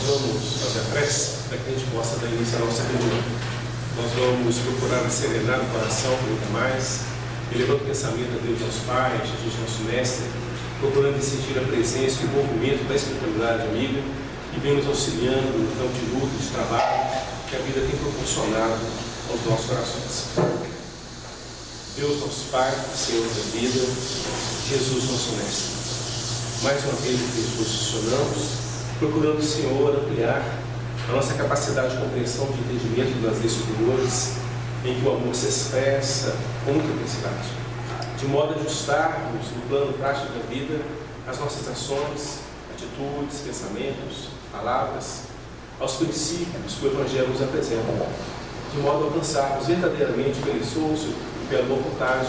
vamos fazer a prece para que a gente possa dar início à nossa reunião. Nós vamos procurar serenar o coração muito mais, elevando o pensamento a Deus nosso Pai, a Jesus nosso Mestre, procurando sentir a presença e o envolvimento da espiritualidade amiga que vem nos auxiliando no campo de luta, de trabalho que a vida tem proporcionado aos nossos corações. Deus nosso Pai, Senhor da vida, Jesus nosso Mestre. Mais uma vez nos posicionamos, procurando, Senhor, ampliar a nossa capacidade de compreensão, de entendimento das leis superiores, em que o amor se expressa com muita intensidade, de modo a ajustarmos no plano prático da vida as nossas ações, atitudes, pensamentos, palavras, aos princípios que o Evangelho nos apresenta, de modo a alcançarmos verdadeiramente perezoso e pela boa vontade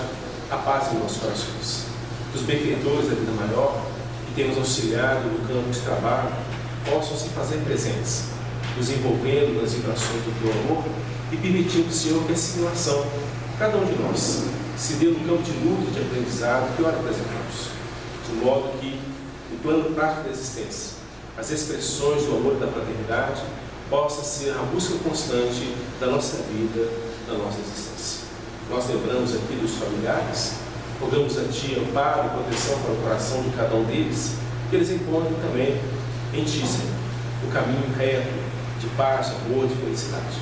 a paz em nossos corações. Que os benfeitores da vida maior, que têm nos auxiliado no campo de trabalho, possam se fazer presentes, nos envolvendo nas vibrações do teu amor e permitindo, Senhor, que a assimilação, cada um de nós, se dê no campo de luta e de aprendizado que ora apresentamos, de modo que, no plano prático da existência, as expressões do amor e da fraternidade possa ser a busca constante da nossa vida, da nossa existência. Nós lembramos aqui dos familiares, rogamos a Ti amparo e proteção para o coração de cada um deles, que eles encontrem também em Ti, Senhor, o caminho reto de paz, amor, de felicidade.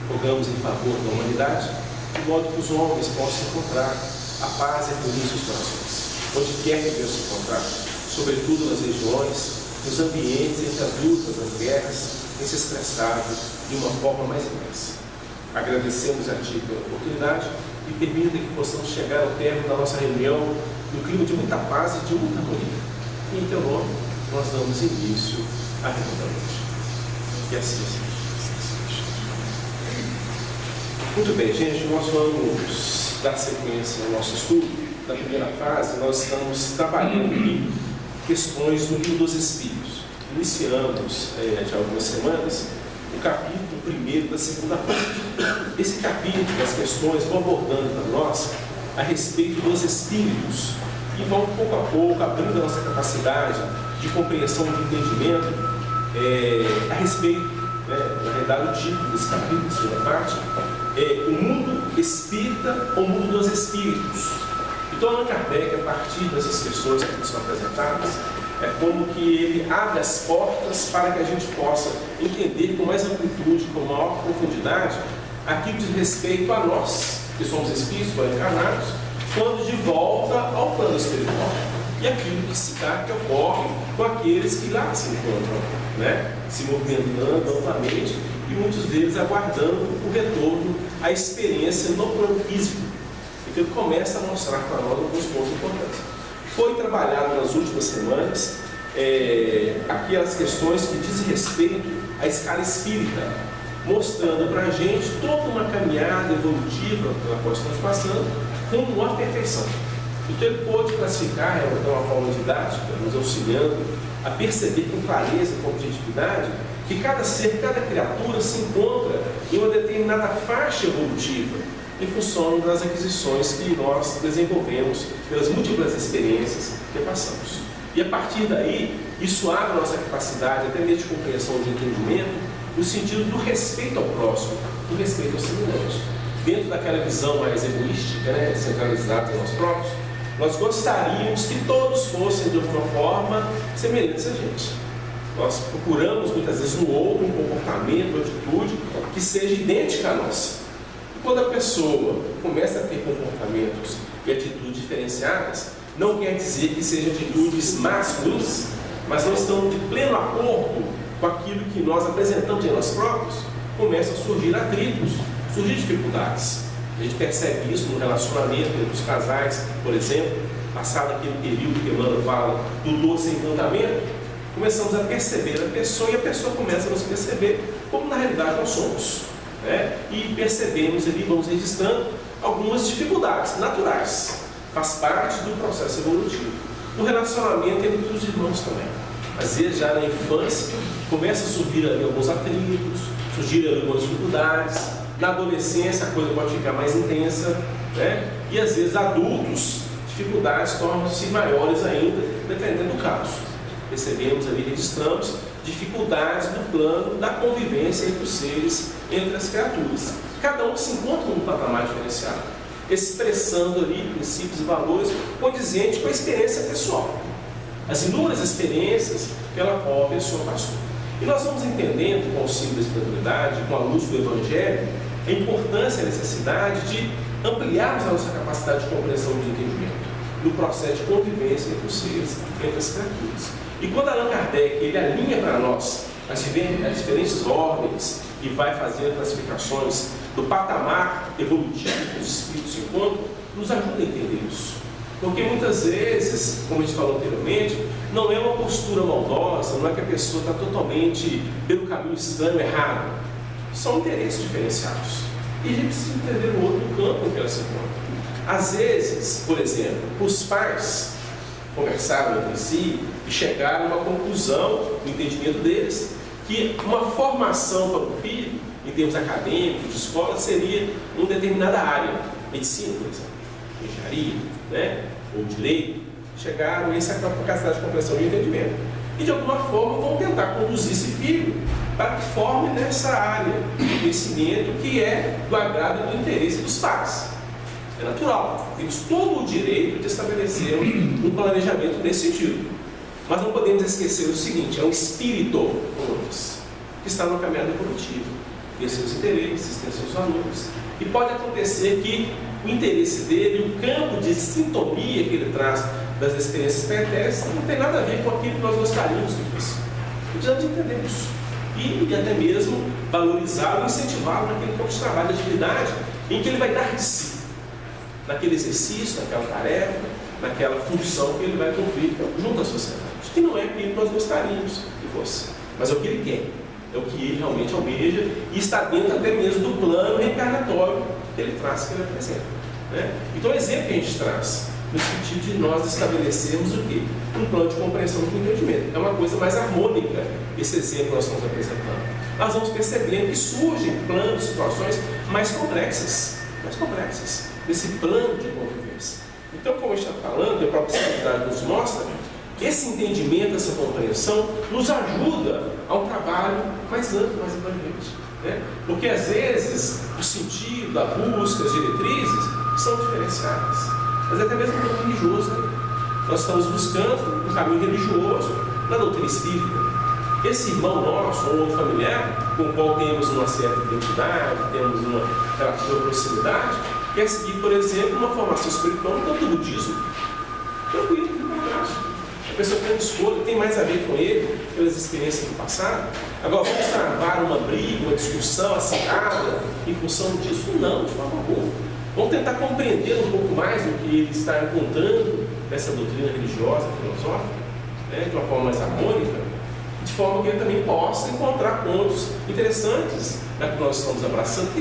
Rogamos em favor da humanidade, de modo que os homens possam encontrar a paz e a harmonia em seus corações, onde quer que Deus se encontrar, sobretudo nas regiões, nos ambientes entre as lutas, as guerras, tem se expressado de uma forma mais intensa. Agradecemos a Ti pela oportunidade e permita que possamos chegar ao término da nossa reunião no clima de muita paz e de muita harmonia. E em Teu nome, nós damos início à reunião da noite. E assim seja. Muito bem, gente, nós vamos dar sequência ao nosso estudo. Na primeira fase, nós estamos trabalhando aqui questões do Livro dos Espíritos. Iniciamos, de algumas semanas, o capítulo 1 da segunda parte. Esse capítulo, as questões vão abordando para nós a respeito dos Espíritos e vão, pouco a pouco, abrindo a nossa capacidade de compreensão, de entendimento a respeito, na verdade, o título desse capítulo, da segunda parte, é o mundo espírita ou mundo dos espíritos. Então, Allan Kardec, a partir dessas questões que são apresentadas, é como que ele abre as portas para que a gente possa entender com mais amplitude, com maior profundidade, aquilo que diz respeito a nós, que somos espíritos ou encarnados, quando de volta ao plano espiritual. E aquilo que se dá, que ocorre com aqueles que lá se encontram, se movimentando amplamente e muitos deles aguardando o retorno à experiência no plano físico. Então ele começa a mostrar para nós alguns pontos importantes. Foi trabalhado nas últimas semanas aquelas questões que dizem respeito à escala espírita, mostrando para a gente toda uma caminhada evolutiva pela qual estamos passando rumo à perfeição. Então ele pôde classificar, de uma forma didática, nos auxiliando a perceber com clareza, com objetividade, que cada ser, cada criatura se encontra em uma determinada faixa evolutiva, em função das aquisições que nós desenvolvemos pelas múltiplas experiências que passamos. E a partir daí, isso abre a nossa capacidade, até mesmo de compreensão, de entendimento, no sentido do respeito ao próximo, do respeito ao semelhante. Dentro daquela visão mais egoística, centralizada em nós próprios, nós gostaríamos que todos fossem de alguma forma semelhantes a gente. Nós procuramos muitas vezes no outro um comportamento, uma atitude que seja idêntica a nossa. E quando a pessoa começa a ter comportamentos e atitudes diferenciadas, não quer dizer que sejam atitudes más, ruins, mas não estão de pleno acordo com aquilo que nós apresentamos em nós próprios, começam a surgir atritos, surgir dificuldades. A gente percebe isso no relacionamento entre os casais, por exemplo, passado aquele período que Emmanuel fala do doce encantamento, começamos a perceber a pessoa e a pessoa começa a nos perceber como na realidade nós somos. E percebemos ali, vamos registrando algumas dificuldades naturais, faz parte do processo evolutivo. No relacionamento entre os irmãos também. Às vezes já na infância começa a surgir ali alguns atritos, surgir ali algumas dificuldades. Na adolescência a coisa pode ficar mais intensa, e às vezes adultos, dificuldades tornam-se maiores ainda, dependendo do caso. Percebemos ali, registramos dificuldades no plano da convivência entre os seres, entre as criaturas. Cada um se encontra num patamar diferenciado, expressando ali princípios e valores condizentes com a experiência pessoal, as inúmeras experiências pela qual a pessoa passou. E nós vamos entendendo, com o auxílio da espiritualidade, com a luz do Evangelho, a importância e a necessidade de ampliarmos a nossa capacidade de compreensão e de entendimento no processo de convivência entre os seres, entre as criaturas. E quando Allan Kardec ele alinha para nós as diferentes ordens e vai fazer classificações do patamar evolutivo que os espíritos se encontram, nos ajuda a entender isso. Porque muitas vezes, como a gente falou anteriormente, não é uma postura maldosa, não é que a pessoa está totalmente pelo caminho estranho, errado. São interesses diferenciados. E a gente precisa entender o outro campo em que ela se encontra. Às vezes, por exemplo, os pais conversaram entre si e chegaram a uma conclusão, no entendimento deles, que uma formação para o filho, em termos acadêmicos, de escola, seria uma determinada área, medicina, por exemplo, engenharia, né? Ou direito. Chegaram a essa capacidade de compreensão e entendimento. E de alguma forma vão tentar conduzir esse filho para que forme nessa área de conhecimento que é do agrado e do interesse dos pais. É natural. Temos todo o direito de estabelecer um planejamento nesse sentido. Mas não podemos esquecer o seguinte: é um espírito, como diz, que está no caminhada evolutiva. Tem seus interesses, tem seus valores. E pode acontecer que o interesse dele, o campo de sintonia que ele traz das experiências pretéritas, não tem nada a ver com aquilo que nós gostaríamos que fosse. Precisamos entender isso. E até mesmo valorizá-lo e incentivá-lo naquele campo de trabalho, de atividade, em que ele vai dar de si, naquele exercício, naquela tarefa, naquela função que ele vai cumprir junto à sociedade. Que não é aquilo que nós gostaríamos que fosse, mas é o que ele quer, é o que ele realmente almeja e está dentro até mesmo do plano reencarnatório que ele traz, que ele apresenta. Né? Então, o exemplo que a gente traz, no sentido de nós estabelecermos o quê? Um plano de compreensão do entendimento. É uma coisa mais harmônica, esse exemplo que nós estamos apresentando. Nós vamos percebendo que surgem planos, situações mais complexas desse plano de convivência. Então, como a gente está falando, a própria espiritualidade nos mostra, esse entendimento, essa compreensão, nos ajuda a um trabalho mais amplo, mais abrangente. Né? Porque, às vezes, o sentido, a busca, as diretrizes são diferenciadas. Mas até mesmo no campo religioso, né? Nós estamos buscando um caminho religioso na doutrina espírita. Esse irmão nosso, ou outro familiar, com o qual temos uma certa identidade, temos uma relativa proximidade, quer seguir, por exemplo, uma formação espiritual no campo do budismo. Tranquilo, não é fácil. A pessoa tem uma escolha, tem mais a ver com ele, pelas experiências do passado. Agora, vamos travar uma briga, uma discussão acirrada em função disso? Não, de forma alguma. Vamos tentar compreender um pouco mais do que ele está encontrando nessa doutrina religiosa, filosófica, né, de uma forma mais harmônica, de forma que ele também possa encontrar pontos interessantes na que nós estamos abraçando, que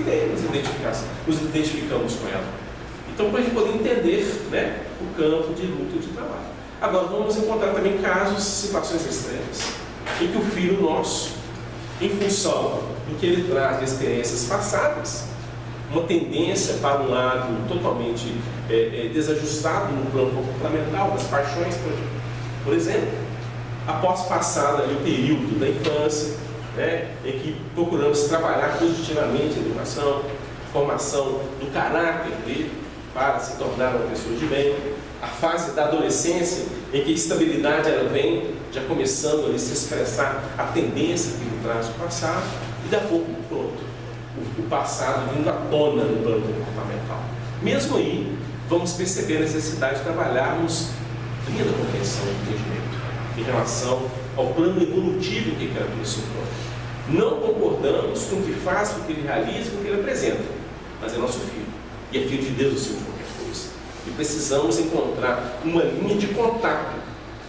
nos identificamos com ela. Então, para a gente poder entender, né, o campo de luta e de trabalho. Agora, vamos encontrar também casos, situações extremas, em que o filho nosso, em função do que ele traz de experiências passadas, uma tendência para um lado totalmente desajustado no plano comportamental, das paixões, por exemplo, após passar ali o período da infância, né, em que procuramos trabalhar positivamente a educação, a formação do caráter dele para se tornar uma pessoa de bem, a fase da adolescência, em que a estabilidade ela vem já começando a se expressar a tendência que ele traz do passado, e daqui a pouco pronto, o passado vindo à tona no plano comportamental. Mesmo aí, vamos perceber a necessidade de trabalharmos a linha da compreensão e entendimento em relação ao plano evolutivo que a criatura se encontra. Não concordamos com o que faz, com o que ele realiza, com o que ele apresenta, mas é nosso filho, e é filho de Deus acima de qualquer coisa. E precisamos encontrar uma linha de contato,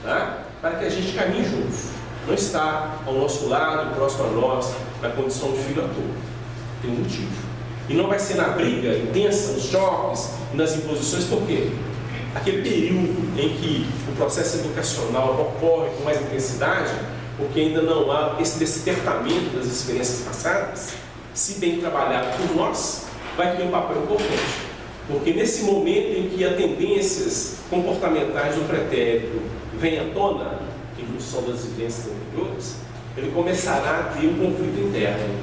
tá? Para que a gente caminhe juntos. Não está ao nosso lado, próximo a nós, na condição de filho à toa. Tem um motivo. E não vai ser na briga intensa, nos choques, nas imposições, por quê? Aquele período em que o processo educacional ocorre com mais intensidade, porque ainda não há esse despertamento das experiências passadas, se bem trabalhado por nós, vai ter um papel importante. Porque nesse momento em que as tendências comportamentais do pretérito vêm à tona, em função das vivências anteriores, ele começará a ter um conflito interno,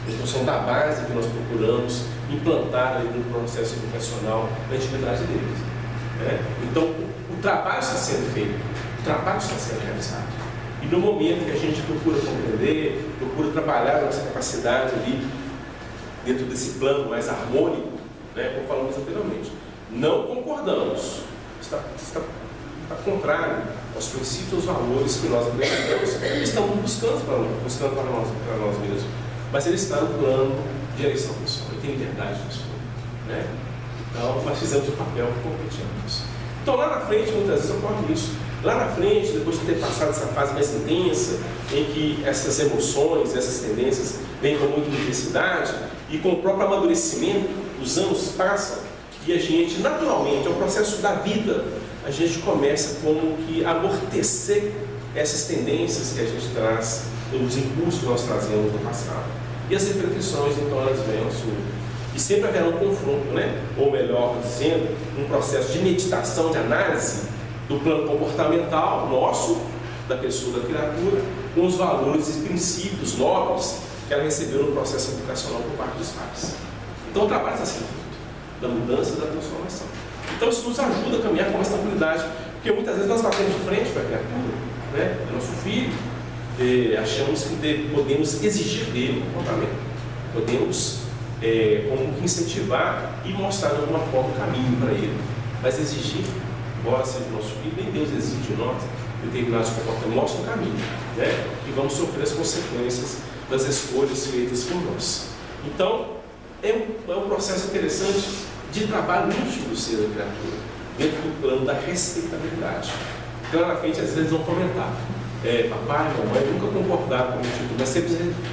em função da base que nós procuramos implantar ali no processo educacional na intimidade deles. Né? Então, o trabalho está sendo feito, o trabalho está sendo realizado. E no momento que a gente procura compreender, procura trabalhar a nossa capacidade ali, dentro desse plano mais harmônico, né, como falamos anteriormente, não concordamos, está contrário aos princípios, aos valores que nós acreditamos e estamos buscando para nós mesmos. Mas ele está no plano de eleição pessoal, ele tem liberdade disso. Né? Então, nós fizemos o papel que competimos. Então, lá na frente, muitas vezes ocorre isso. Lá na frente, depois de ter passado essa fase mais intensa, em que essas emoções, essas tendências vêm com muita intensidade, e com o próprio amadurecimento, os anos passam, e a gente, naturalmente, é o processo da vida, a gente começa como que a amortecer essas tendências que a gente traz, os impulsos que nós trazemos no passado. E as reflexões, então, elas vêm ao sul. E sempre haverá um confronto, né? Ou melhor dizendo, um processo de meditação, de análise do plano comportamental nosso, da pessoa, da criatura, com os valores e princípios nobres que ela recebeu no processo educacional por parte dos pais. Então o trabalho está sendo feito, da mudança e da transformação. Então isso nos ajuda a caminhar com mais tranquilidade, porque muitas vezes nós batemos de frente para a criatura, né? É nosso filho, achamos que podemos exigir dele um comportamento, podemos como que incentivar e mostrar de alguma forma o caminho para ele, mas exigir, embora seja o nosso filho, nem Deus exige de nós determinados comportamentos, mostra o caminho, né? E vamos sofrer as consequências das escolhas feitas por nós. Então, é um processo interessante de trabalho íntimo do ser da criatura, dentro do plano da respeitabilidade. Então, lá na frente, às vezes vão comentar: papai e mamãe nunca concordaram com o meu título, mas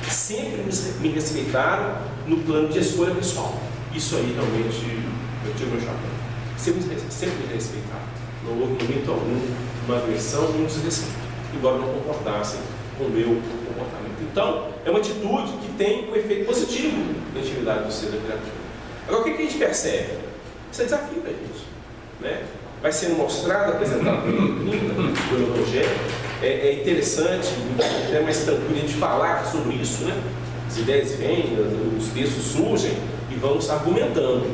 sempre me respeitaram no plano de escolha pessoal. Isso aí realmente eu tiro meu chapéu. Sempre me respeitaram. Não houve momento algum uma agressão nem um desrespeito, embora não concordassem com o meu comportamento. Então, é uma atitude que tem um efeito positivo na intimidade do ser da criatura. Agora, o que a gente percebe? Isso é desafio para a gente, né? Vai sendo mostrado, apresentado pelo Evangelho. É interessante, até mais tranquilo a gente falar sobre isso, né? As ideias vêm, os textos surgem e vamos argumentando.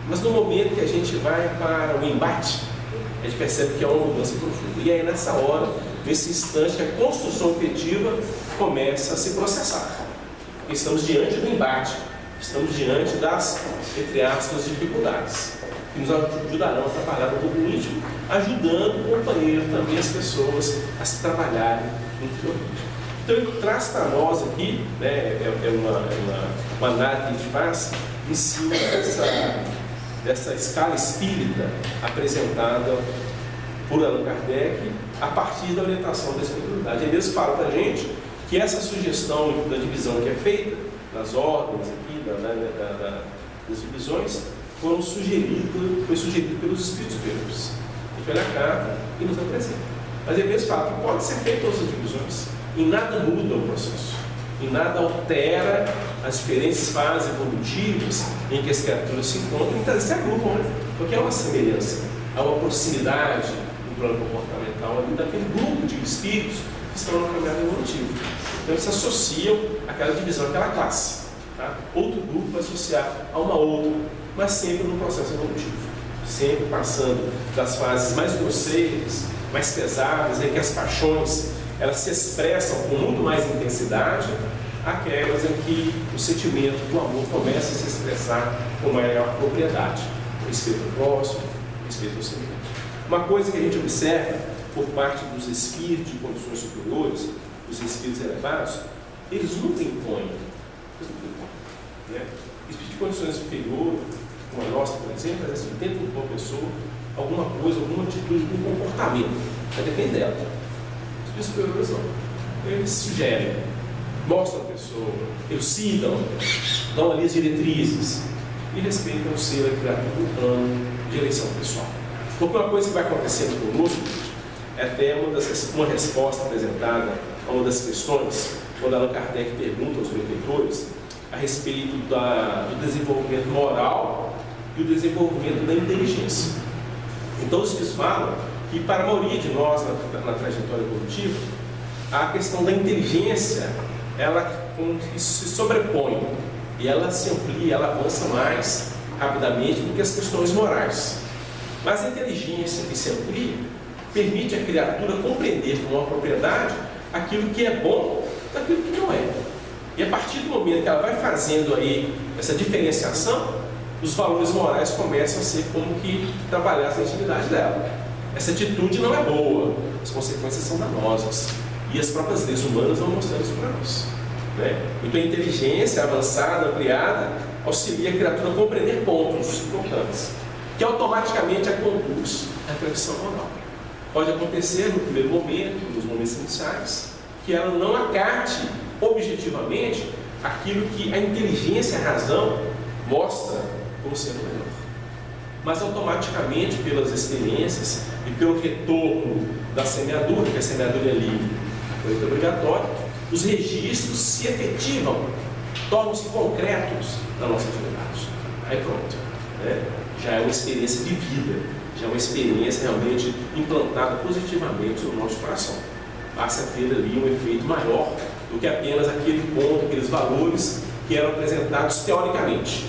Mas no momento que a gente vai para o embate, a gente percebe que há uma mudança profunda. E aí, nessa hora, nesse instante, a construção efetiva começa a se processar. Estamos diante do embate, estamos diante das, entre aspas, dificuldades, que nos ajudarão a trabalhar no grupo íntimo, ajudando o companheiro também, as pessoas, a se trabalharem interiormente. Então, ele traz para nós aqui, né, uma análise que a gente faz em cima dessa escala espírita apresentada por Allan Kardec a partir da orientação da espiritualidade. Ele mesmo fala para a gente que essa sugestão da divisão que é feita nas ordens aqui, das divisões, foi sugerido pelos Espíritos superiores. Ele foi na carta e nos apresenta. Mas ele mesmo fala que pode ser feito todas as divisões, e nada muda o processo, e nada altera as diferentes fases evolutivas em que as criaturas se encontram, então se agrupam, né? Porque há uma semelhança, há uma proximidade no plano comportamental ali daquele grupo de espíritos que estão na caminhada evolutiva. Então eles se associam àquela divisão, àquela classe. Tá? Outro grupo vai associar a uma outra, mas sempre no processo evolutivo, sempre passando das fases mais grosseiras, mais pesadas, em que as paixões elas se expressam com muito mais intensidade, aquelas em que o sentimento do amor começa a se expressar com maior propriedade, respeito ao próximo, respeito ao semelhante. Uma coisa que a gente observa por parte dos espíritos de condições superiores, os espíritos elevados, eles nunca impõem. Né? Espíritos de condições superiores, como a nossa, por exemplo, às vezes tentam impor a pessoa alguma coisa, alguma atitude, algum comportamento, vai depender dela. Os superiores não. Eles sugerem, mostram a pessoa, elucidam, dão ali as diretrizes e respeitam o ser da criatura no plano de eleição pessoal. Porque uma coisa que vai acontecendo conosco é até uma resposta apresentada a uma das questões, quando Allan Kardec pergunta aos benfeitores a respeito do desenvolvimento moral e o desenvolvimento da inteligência. Então, os espíritos falam que para a maioria de nós na trajetória evolutiva, a questão da inteligência, ela se sobrepõe e ela se amplia, ela avança mais rapidamente do que as questões morais. Mas a inteligência que se amplia permite à criatura compreender com uma propriedade aquilo que é bom daquilo que não é. E a partir do momento que ela vai fazendo aí essa diferenciação, os valores morais começam a ser como que trabalhar a sensibilidade dela. Essa atitude não é boa, as consequências são danosas. E as próprias leis humanas vão mostrando isso para nós. Né? Então a inteligência avançada, ampliada, auxilia a criatura a compreender pontos importantes, que automaticamente a conduz à reflexão moral. Pode acontecer no primeiro momento, nos momentos iniciais, que ela não acate objetivamente aquilo que a inteligência e a razão mostra como sendo melhor. Mas automaticamente, pelas experiências e pelo retorno da semeadura, que a semeadura é livre, foi obrigatório, os registros se efetivam, tornam-se concretos na nossa atividade. Aí pronto, né? Já é uma experiência vivida, já é uma experiência realmente implantada positivamente no nosso coração. Passa a ter ali um efeito maior do que apenas aquele ponto, aqueles valores que eram apresentados teoricamente.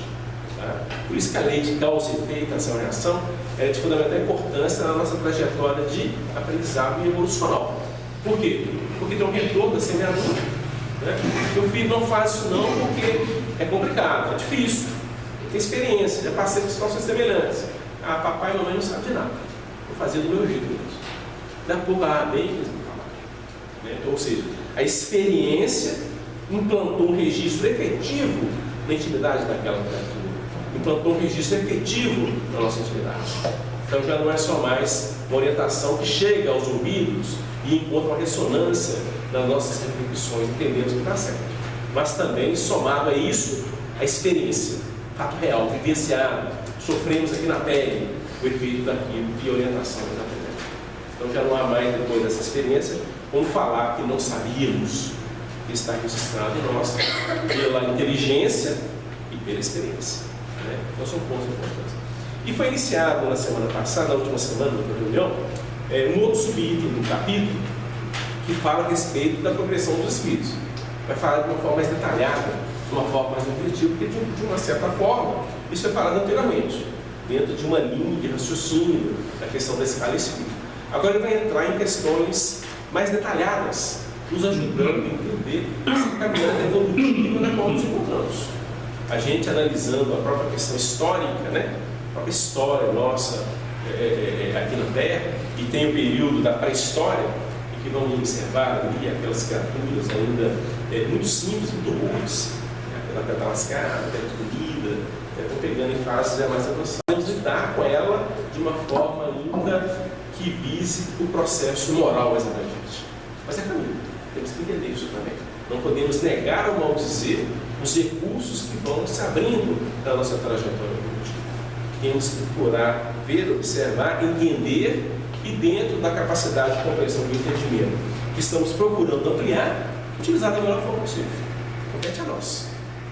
Tá? Por isso que a lei de causa e efeito, ação-reação, é de fundamental importância na nossa trajetória de aprendizado evolucional. Por quê? Porque tem um retorno da semeadura. Né? Meu filho não faz isso não porque é complicado, é difícil, tem experiência, já passei por situações semelhantes. Ah, papai e mamãe não sabem de nada, vou fazer do meu jeito mesmo. Daqui a pouco, bem mesmo. Né? Ou seja, a experiência implantou um registro efetivo na intimidade daquela criatura, implantou um registro efetivo na nossa intimidade. Então já não é só mais uma orientação que chega aos ouvidos e encontra uma ressonância nas nossas reflexões, entendemos que está certo, mas também somado a isso, a experiência, fato real, vivenciado, sofremos aqui na pele o efeito daquilo que a orientação está tendo. Então já não há mais, depois dessa experiência, como falar que não sabíamos, que está registrado em nós pela inteligência e pela experiência. Né? Então são pontos importantes. E foi iniciado na semana passada, na última semana da reunião, um outro subitem no capítulo que fala a respeito da progressão dos espíritos. Vai falar de uma forma mais detalhada, de uma forma mais objetiva, porque de uma certa forma isso foi falado anteriormente, dentro de uma linha de raciocínio da questão da escala espírita. Agora ele vai entrar em questões mais detalhadas, nos ajudando a entender essa caminhada evolutiva na qual nos encontramos. A gente analisando a própria questão histórica, né? A própria história nossa aqui na Terra, e tem o período da pré-história, em que vamos observar ali aquelas criaturas ainda muito simples, muito ruins, aquela pedra lascada, pedra comida, estão pegando em fases mais avançadas. Vamos lidar com ela de uma forma ainda que vise o processo moral mais abrangente. Mas é caminho, temos que entender isso também. Não podemos negar ou maldizer os recursos que vão se abrindo na nossa trajetória evolutiva. Temos que procurar ver, observar, entender e dentro da capacidade de compreensão do entendimento que estamos procurando ampliar, utilizar da melhor forma possível. Compete a nós.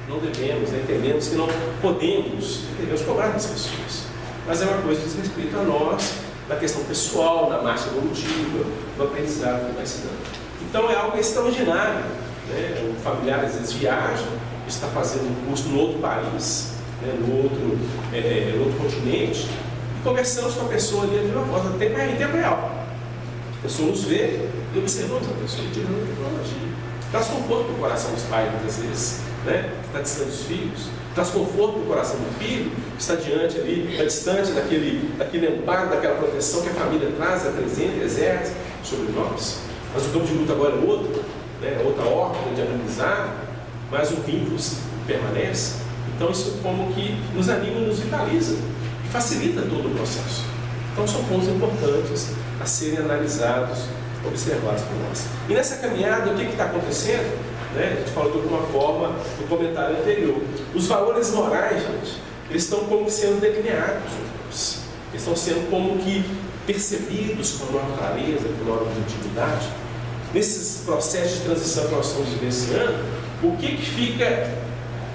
Não devemos, entendemos que não podemos cobrar das pessoas. Mas é uma coisa que diz respeito a nós, na questão pessoal, na marcha evolutiva, no aprendizado que vai se dando. Então é algo extraordinário. Né? O familiar às vezes viaja, está fazendo um curso no outro país, né? no outro continente, e conversamos com a pessoa ali de uma forma em tempo real. A pessoa nos vê e observamos a pessoa utilizando a tecnologia. Traz conforto para o coração dos pais, muitas vezes, né? Que está distante dos filhos. Traz conforto para o coração do filho, que está diante ali, está distante daquele amparo, daquela proteção que a família traz, apresenta, exerce sobre nós. Mas o campo de luta agora é outro, né? Outra ordem de aprendizado, mas o vínculo permanece. Então isso como que nos anima e nos vitaliza e facilita todo o processo. Então são pontos importantes a serem analisados, observados por nós. E nessa caminhada, o que está acontecendo? Né? A gente falou de alguma forma no comentário anterior. Os valores morais, gente, eles estão como que sendo delineados. Eles estão sendo como que percebidos com maior clareza, com maior objetividade. Nesses processos de transição que nós estamos vivenciando, o que fica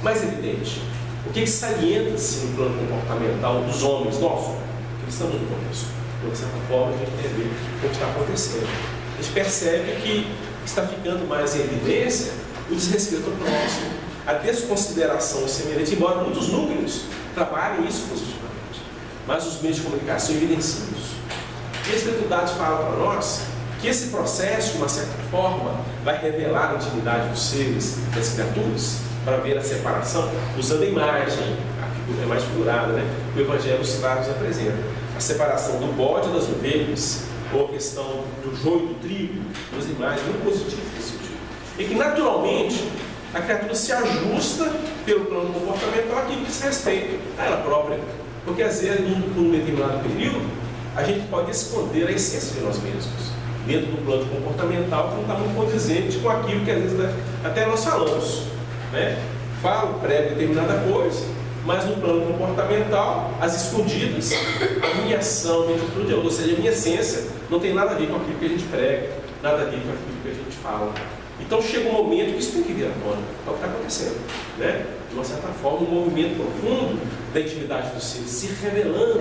mais evidente? O que salienta-se no plano comportamental dos homens nossos? Que estamos no contexto. De certa forma, a gente entender o que está acontecendo. A gente percebe que está ficando mais em evidência o desrespeito ao próximo, a desconsideração ao semelhante, embora muitos núcleos trabalhem isso positivamente, mas os meios de comunicação evidenciam isso. E a Espiritualidade fala para nós que esse processo, de uma certa forma, vai revelar a intimidade dos seres, das criaturas, para ver a separação, usando a imagem, a imagem figurada, né? O Evangelho nos apresenta a separação do bode das ovelhas, ou a questão do joio do trigo, duas imagens muito positivas nesse sentido. E que naturalmente a criatura se ajusta pelo plano comportamental àquilo que diz respeito a ela própria. Porque às vezes, num determinado período, a gente pode esconder a essência de nós mesmos, dentro do plano comportamental, que não está muito condizente com aquilo que às vezes até nós falamos, né? Falo, prego determinada coisa, mas no plano comportamental, as escondidas, a minha ação, a minha atitude, ou seja, a minha essência, não tem nada a ver com aquilo que a gente prega, nada a ver com aquilo que a gente fala. Então chega um momento que isso tem que vir à tona, é o que está acontecendo, né? De uma certa forma, um movimento profundo da intimidade dos seres se revelando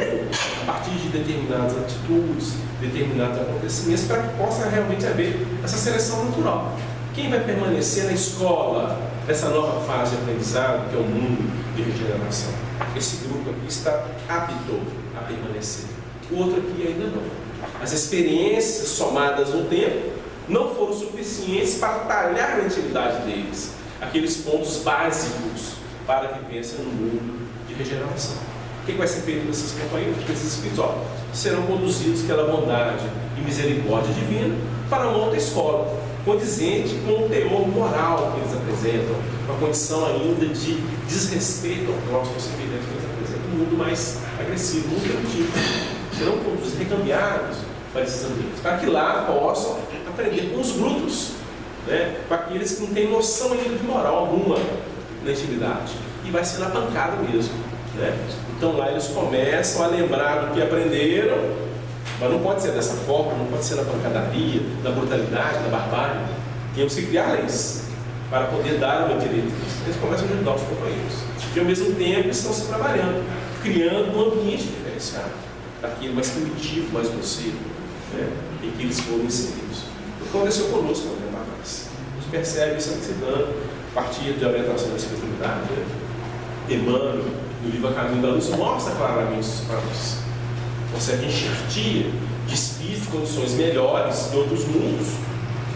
a partir de determinadas atitudes, determinados acontecimentos, para que possa realmente haver essa seleção natural. Quem vai permanecer na escola, nessa nova fase de aprendizado, que é o mundo de regeneração? Esse grupo aqui está apto a permanecer. O outro aqui ainda não. As experiências somadas no tempo não foram suficientes para talhar a intimidade deles, aqueles pontos básicos para a vivência no mundo de regeneração. O que vai ser feito com esses companheiros, com esses espíritos? Serão conduzidos pela bondade e misericórdia divina para uma outra escola, condizente com o teor moral que eles apresentam, uma condição ainda de desrespeito ao próximo semelhante que eles apresentam, um mundo mais agressivo, muito emotivo. Serão conduzidos, recambiados para esses ambientes, para que lá possam aprender com os brutos, né? Com aqueles que não têm noção ainda de moral alguma na intimidade, e vai ser na pancada mesmo, né? Então lá eles começam a lembrar do que aprenderam, mas não pode ser dessa forma, não pode ser na pancadaria, na brutalidade, na barbárie. Temos que criar leis para poder dar uma diretriz. Eles começam a ajudar os companheiros, que ao mesmo tempo estão se trabalhando, criando um ambiente diferenciado, daquele mais primitivo, mais grosseiro, né? Em que eles foram inseridos. O que aconteceu conosco no tempo atrás. A gente percebe isso se dando a partir de orientação da espiritualidade, né? Emmanuel, no livro A Caminho da Luz, mostra claramente isso para nós. Uma certa enxertia de espíritos de condições melhores de outros mundos,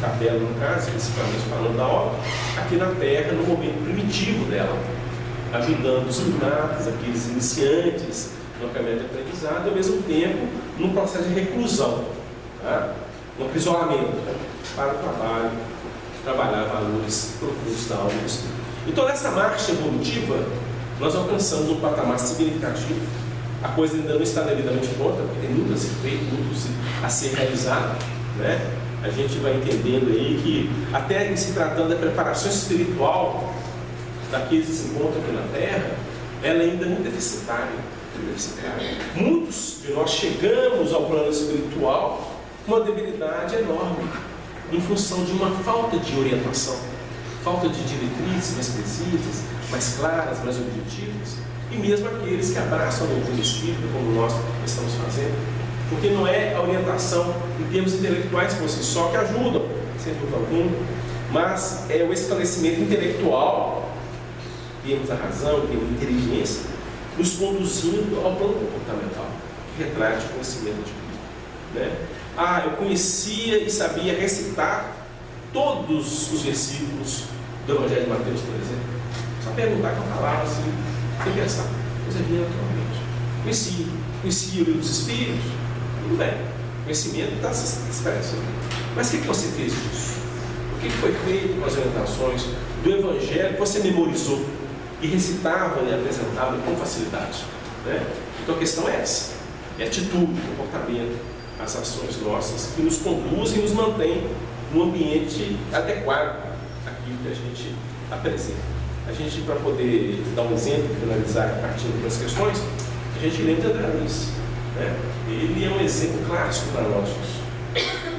Capela no caso, principalmente falando da obra, aqui na Terra, no momento primitivo dela, ajudando os primatas, aqueles iniciantes no caminho de aprendizado, e ao mesmo tempo num processo de reclusão, tá? Um aprisionamento, né? Para o trabalho, trabalhar valores profundos da alma do espírito. Então, nessa marcha evolutiva, nós alcançamos um patamar significativo. A coisa ainda não está devidamente pronta, porque tem muito a ser feito, muito a ser realizado, né? A gente vai entendendo aí que, até em se tratando da preparação espiritual daqueles que se encontram aqui na Terra, ela ainda é muito deficitária. Muitos de nós chegamos ao plano espiritual com uma debilidade enorme, em função de uma falta de orientação, falta de diretrizes mais precisas, mais claras, mais objetivas, e mesmo aqueles que abraçam a doutrina espírita, como nós estamos fazendo, porque não é a orientação em termos intelectuais por si só que ajudam, sem dúvida alguma, mas é o esclarecimento intelectual, temos a razão, temos a inteligência, nos conduzindo ao plano comportamental, que retrate o conhecimento de Cristo, né? Eu conhecia e sabia recitar todos os versículos do Evangelho de Mateus, por exemplo. Só perguntar que eu falava assim, sem pensar, coisa vinha naturalmente. Conhecia o livro dos Espíritos, tudo bem, conhecimento está se expressando. Mas o que você fez disso? O que foi feito com as orientações do Evangelho que você memorizou e recitava e apresentava com facilidade, né? Então a questão é essa, é atitude, comportamento, as ações nossas que nos conduzem e nos mantêm num ambiente adequado àquilo que a gente apresenta. A gente, para poder dar um exemplo, finalizar partindo das questões, a gente lembra de André Luiz, né? Ele é um exemplo clássico para nós disso.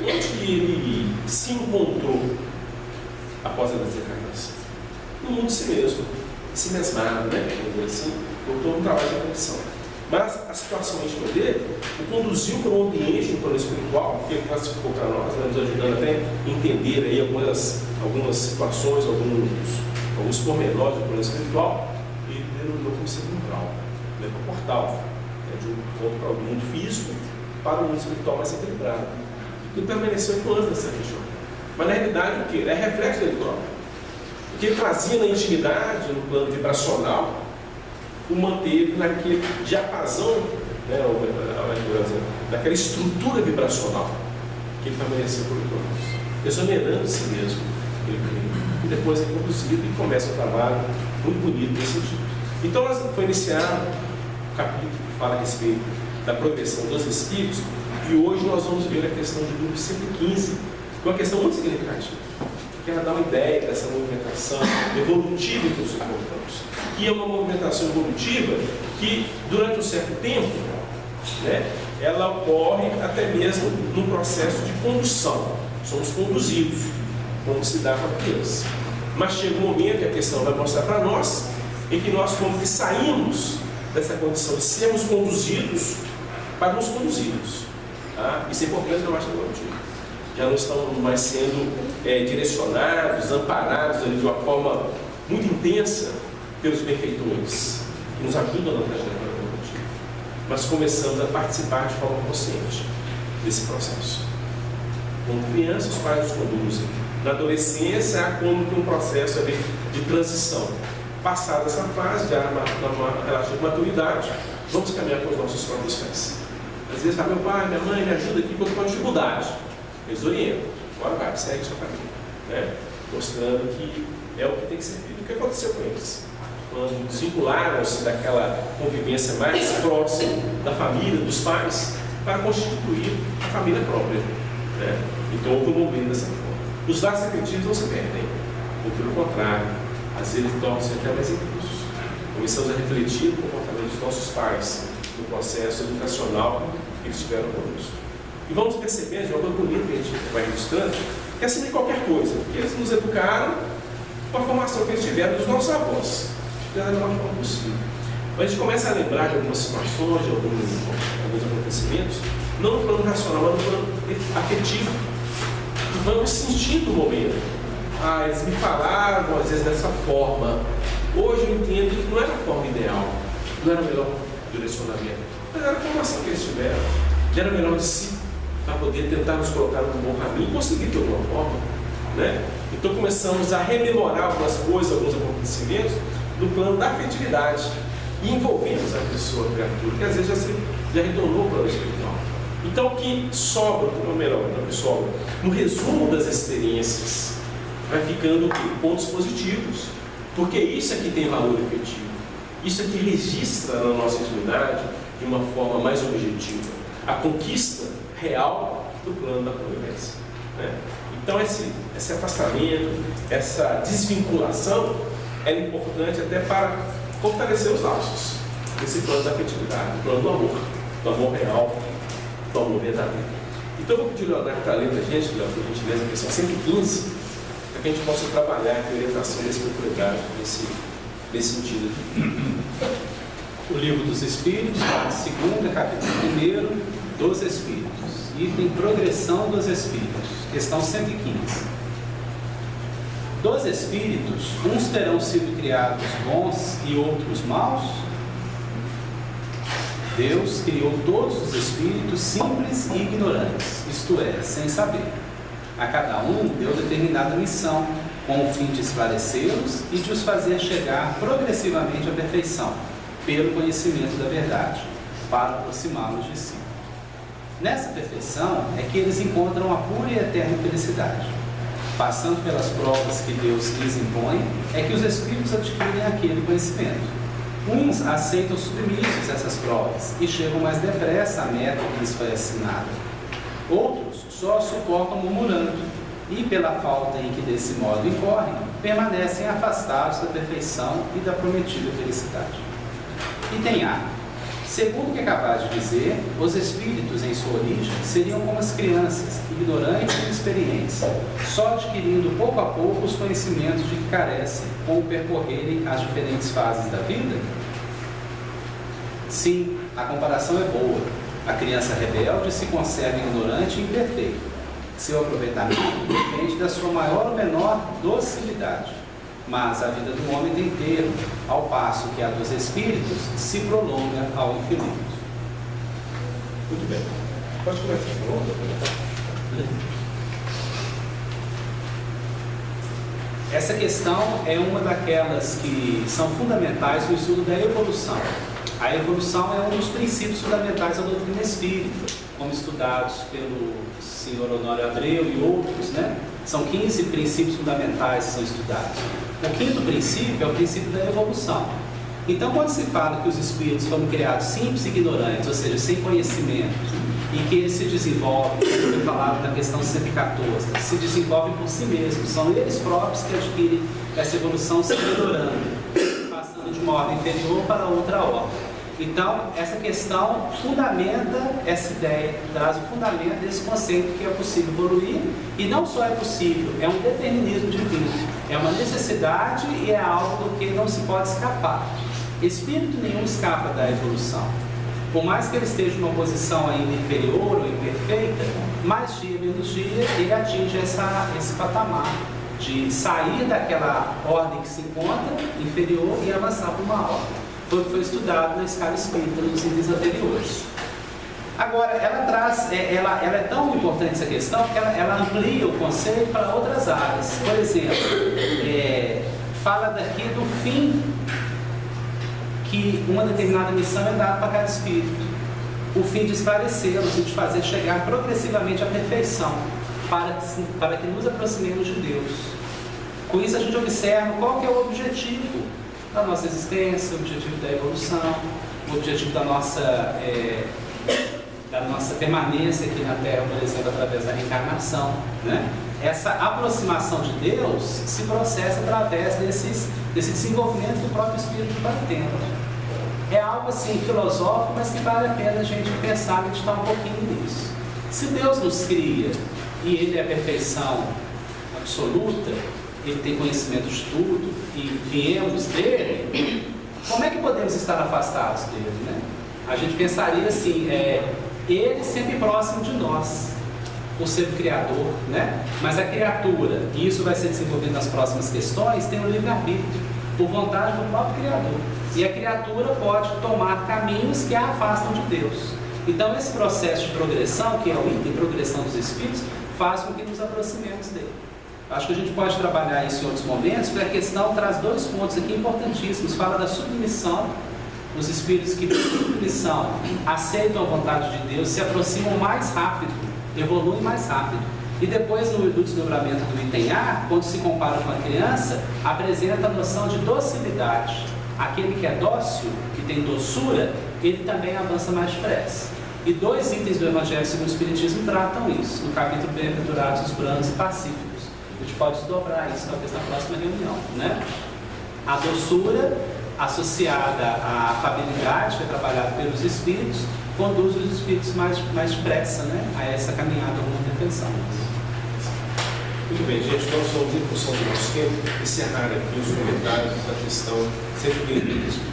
Onde ele se encontrou após a desencarnação? No mundo de si mesmo, se mesmado, né? Assim, voltou no trabalho de condição. Mas a situação íntima dele o conduziu para um ambiente no plano espiritual, que ele classificou para nós, né, nos ajudando até a entender aí algumas situações, alguns pormenores do plano espiritual, e ele denominou como segundo grau, né, para o portal, né, de um ponto para o mundo físico para o mundo espiritual mais equilibrado. E permaneceu 8 anos nessa região. Mas na realidade o que? É reflexo dele próprio. O que ele trazia na intimidade, no plano vibracional, o manteve naquele diapasão, né, daquela estrutura vibracional que ele permaneceu por 8 anos, exonerando de si mesmo. E depois é conduzido e começa um trabalho muito bonito nesse sentido. Então, nós foi iniciado o capítulo que fala a respeito da progressão dos espíritos, e hoje nós vamos ver a questão do grupo 115, que é uma questão muito significativa, que ela dá uma ideia dessa movimentação evolutiva que nós suportamos. E é uma movimentação evolutiva que, durante um certo tempo, né, ela ocorre até mesmo num processo de condução. Somos conduzidos, como se dá com a criança. Mas chega um momento, e a questão vai mostrar para nós, em que nós como que saímos dessa condição de sermos conduzidos para nos conduzirmos. Tá? Isso é importante na marcha evolutiva. Já não estamos mais sendo direcionados, amparados ali, de uma forma muito intensa pelos benfeitores, que nos ajudam na trajetória evolutiva. Mas começamos a participar de forma consciente desse processo. Como crianças, os pais nos conduzem. Na adolescência, há como que um processo ali de transição. Passada essa fase, já na relativa maturidade, vamos caminhar com os nossos próprios pés. Às vezes, meu pai, minha mãe, me ajuda aqui, porque eu estou com dificuldade. Eles orientam. Agora vai, segue o seu caminho. Né? Mostrando que é o que tem que ser feito. O que aconteceu com eles? Quando desvincularam-se daquela convivência mais próxima da família, dos pais, para constituir a família própria. Né? Então, houve um movimento dessa forma. Os laços afetivos não se perdem, ou pelo contrário, às vezes tornam-se até mais intensos. Começamos a refletir o comportamento dos nossos pais no processo educacional que eles tiveram conosco. E vamos perceber, de uma coisa bonita que a gente vai registrando, que é assim de qualquer coisa, porque eles nos educaram com a formação que eles tiveram dos nossos avós, da melhor forma possível. Mas a gente começa a lembrar de algumas situações, de alguns acontecimentos, não no plano racional, mas no plano afetivo. E vamos sentindo o momento. Eles me falaram, às vezes, dessa forma. Hoje eu entendo que não era a forma ideal, não era o melhor direcionamento, mas era a formação que eles tiveram, que era o melhor de si, para poder tentar nos colocar num bom caminho e conseguir de alguma forma. Né? Então começamos a rememorar algumas coisas, alguns acontecimentos, no plano da afetividade, e envolvemos a pessoa, a criatura, que às vezes já retornou para o espiritual. Então o que sobra, ou melhor, não que sobra, no resumo das experiências, vai ficando o quê? Pontos positivos, porque isso é que tem valor efetivo, isso é que registra na nossa intimidade de uma forma mais objetiva a conquista real do plano da convivência. Né? Então esse afastamento, essa desvinculação é importante até para fortalecer os laços desse plano da afetividade, do plano do amor real, do amor verdadeiro. Então eu vou pedir o Leonardo para ler para a gente, por gentileza, a questão 115, para que a gente possa trabalhar com a orientação da espiritualidade nesse sentido aqui. O Livro dos Espíritos, parte 2, capítulo 1, dos Espíritos. Item Progressão dos Espíritos, questão 115. Dos Espíritos, uns terão sido criados bons e outros maus? Deus criou todos os espíritos simples e ignorantes, isto é, sem saber. A cada um deu determinada missão, com o fim de esclarecê-los e de os fazer chegar progressivamente à perfeição, pelo conhecimento da verdade, para aproximá-los de si. Nessa perfeição é que eles encontram a pura e eterna felicidade. Passando pelas provas que Deus lhes impõe, é que os espíritos adquirem aquele conhecimento. Uns aceitam submissos essas provas e chegam mais depressa à meta que lhes foi assinada. Outros só a suportam murmurando e, pela falta em que desse modo incorrem, permanecem afastados da perfeição e da prometida felicidade. Item A. Segundo o que é capaz de dizer, os espíritos em sua origem seriam como as crianças, ignorantes e inexperientes, só adquirindo pouco a pouco os conhecimentos de que carecem com o percorrerem as diferentes fases da vida? Sim, a comparação é boa. A criança rebelde se conserva ignorante e imperfeita. Seu aproveitamento depende da sua maior ou menor docilidade. Mas a vida do homem tem termo, ao passo que a dos espíritos se prolonga ao infinito. Muito bem. Pode começar a outra? Essa questão é uma daquelas que são fundamentais no estudo da evolução. A evolução é um dos princípios fundamentais da doutrina espírita, como estudados pelo senhor Honório Abreu e outros, né? São 15 princípios fundamentais que são estudados. O quinto princípio é o princípio da evolução. Então, quando se fala que os espíritos foram criados simples e ignorantes, ou seja, sem conhecimento, e que eles se desenvolvem, como foi falado na questão 114, se desenvolvem por si mesmos, são eles próprios que adquirem essa evolução se melhorando, passando de uma ordem inferior para outra ordem. Então, essa questão fundamenta essa ideia, traz o fundamento desse conceito que é possível evoluir, e não só é possível, é um determinismo divino, é uma necessidade e é algo do que não se pode escapar. Espírito nenhum escapa da evolução. Por mais que ele esteja numa posição ainda inferior ou imperfeita, mais dia, menos dia, ele atinge esse patamar de sair daquela ordem que se encontra inferior e avançar para uma ordem. Foi o que foi estudado na escala espírita nos níveis anteriores. Agora, ela traz, ela é tão importante essa questão que ela amplia o conceito para outras áreas. Por exemplo, fala daqui do fim que uma determinada missão é dada para cada espírito. O fim de esclarecê-los e de fazer chegar progressivamente à perfeição, para que nos aproximemos de Deus. Com isso a gente observa qual que é o objetivo da nossa existência, o objetivo da evolução, o objetivo da nossa permanência aqui na Terra, por exemplo, através da reencarnação, né? Essa aproximação de Deus se processa através desse desenvolvimento que o próprio Espírito vai tendo. É algo assim filosófico, mas que vale a pena a gente pensar e meditar um pouquinho nisso. Se Deus nos cria e Ele é a perfeição absoluta, Ele tem conhecimento de tudo e viemos dele, como é que podemos estar afastados dele, né? A gente pensaria assim, Ele sempre próximo de nós, por ser o Criador, né? Mas a criatura, e isso vai ser desenvolvido nas próximas questões, tem um livre-arbítrio, por vontade do próprio Criador. E a criatura pode tomar caminhos que a afastam de Deus. Então esse processo de progressão, que é o item progressão dos espíritos, faz com que nos aproximemos dele. Acho que a gente pode trabalhar isso em outros momentos, porque a questão traz dois pontos aqui importantíssimos. Fala da submissão, os espíritos que por submissão aceitam a vontade de Deus, se aproximam mais rápido, evoluem mais rápido. E depois no desdobramento do item A, quando se compara com a criança, apresenta a noção de docilidade. Aquele que é dócil, que tem doçura, ele também avança mais depressa. E dois itens do Evangelho segundo o Espiritismo tratam isso, no capítulo Bem-aventurados os brandos e pacíficos. A gente pode desdobrar isso talvez na próxima reunião, né? A doçura, associada à afabilidade, que é trabalhada pelos espíritos, conduz os espíritos mais depressa, né, a essa caminhada rumo à perfeição. Muito bem, gente, nós vamos, em função do nosso tempo, encerrar aqui os comentários da questão 115 do Espírito.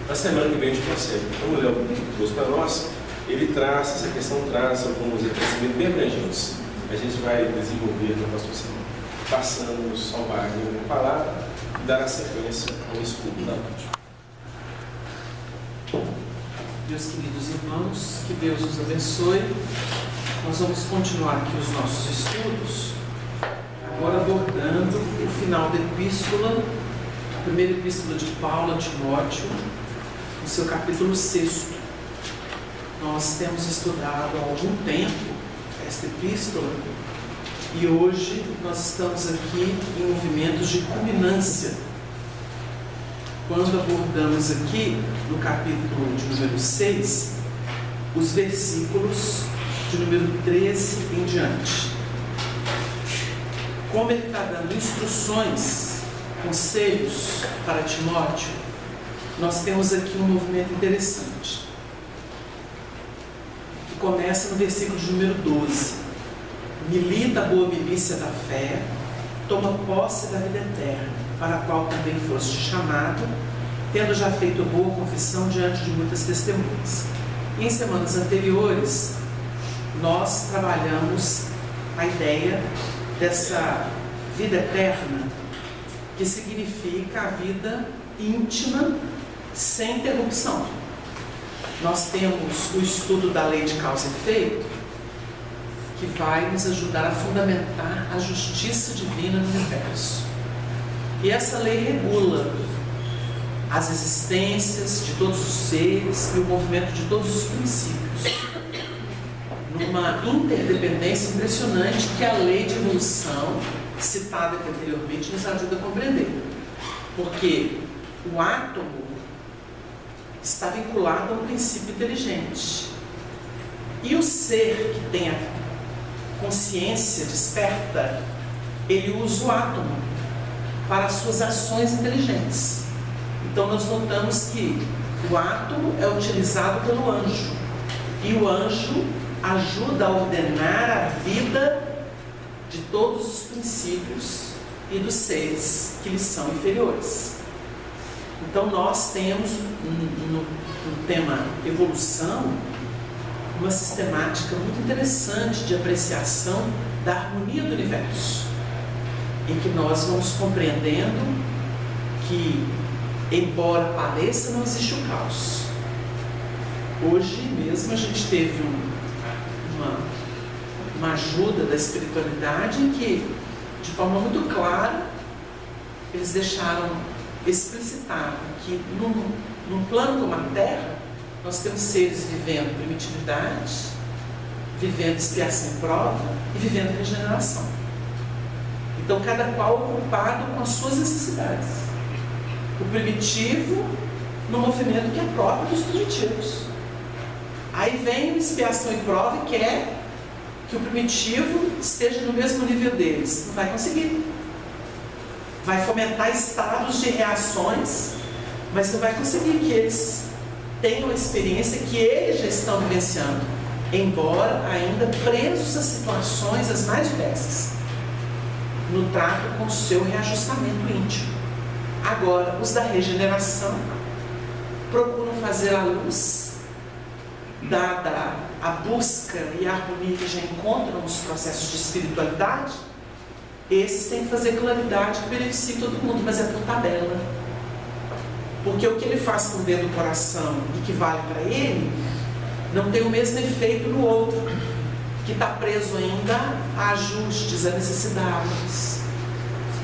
Na semana que vem a gente prossegue. Como o Léo trouxe para nós, ele traz, essa questão traz alguns conhecimentos bem abrangentes. A gente vai desenvolver na próxima semana. Passamos ao Wagner uma palavra e dar a sequência ao estudo da noite. Meus queridos irmãos, que Deus os abençoe. Nós vamos continuar aqui os nossos estudos, agora abordando o final da epístola, a primeira epístola de Paulo a Timóteo, no seu capítulo 6. Nós temos estudado há algum tempo esta epístola e hoje nós estamos aqui em movimentos de culminância. Quando abordamos aqui, no capítulo de número 6, os versículos de número 13 em diante. Como ele está dando instruções, conselhos para Timóteo, nós temos aqui um movimento interessante. Que começa no versículo de número 12. Milita a boa milícia da fé, toma posse da vida eterna, para a qual também foste chamado, tendo já feito boa confissão diante de muitas testemunhas. E em semanas anteriores, nós trabalhamos a ideia dessa vida eterna, que significa a vida íntima sem interrupção. Nós temos o estudo da lei de causa e efeito, que vai nos ajudar a fundamentar a justiça divina no universo. E essa lei regula as existências de todos os seres e o movimento de todos os princípios, numa interdependência impressionante que a lei de evolução, citada aqui anteriormente, nos ajuda a compreender. Porque o átomo está vinculado a um princípio inteligente. E o ser que tem a consciência desperta, ele usa o átomo para as suas ações inteligentes. Então nós notamos que o átomo é utilizado pelo anjo. E o anjo ajuda a ordenar a vida de todos os princípios e dos seres que lhes são inferiores. Então nós temos no tema evolução uma sistemática muito interessante de apreciação da harmonia do universo, em que nós vamos compreendendo que, embora pareça, não existe o caos. Hoje mesmo a gente teve uma ajuda da espiritualidade em que, de forma muito clara, eles deixaram explicitado que num plano como a Terra, nós temos seres vivendo primitividade, vivendo expiação e prova e vivendo regeneração. Então, cada qual ocupado com as suas necessidades. O primitivo no movimento que é próprio dos primitivos. Aí vem expiação e prova e quer que o primitivo esteja no mesmo nível deles. Não vai conseguir. Vai fomentar estados de reações, mas não vai conseguir que eles tenham a experiência que eles já estão vivenciando, embora ainda presos a situações as mais diversas, no trato com o seu reajustamento íntimo. Agora, os da regeneração procuram fazer a luz, dada a busca e a harmonia que já encontram nos processos de espiritualidade. Esses têm que fazer claridade que beneficie todo mundo, mas é por tabela. Porque o que ele faz por dentro do coração e que vale para ele, não tem o mesmo efeito no outro, que está preso ainda a ajustes, a necessidades.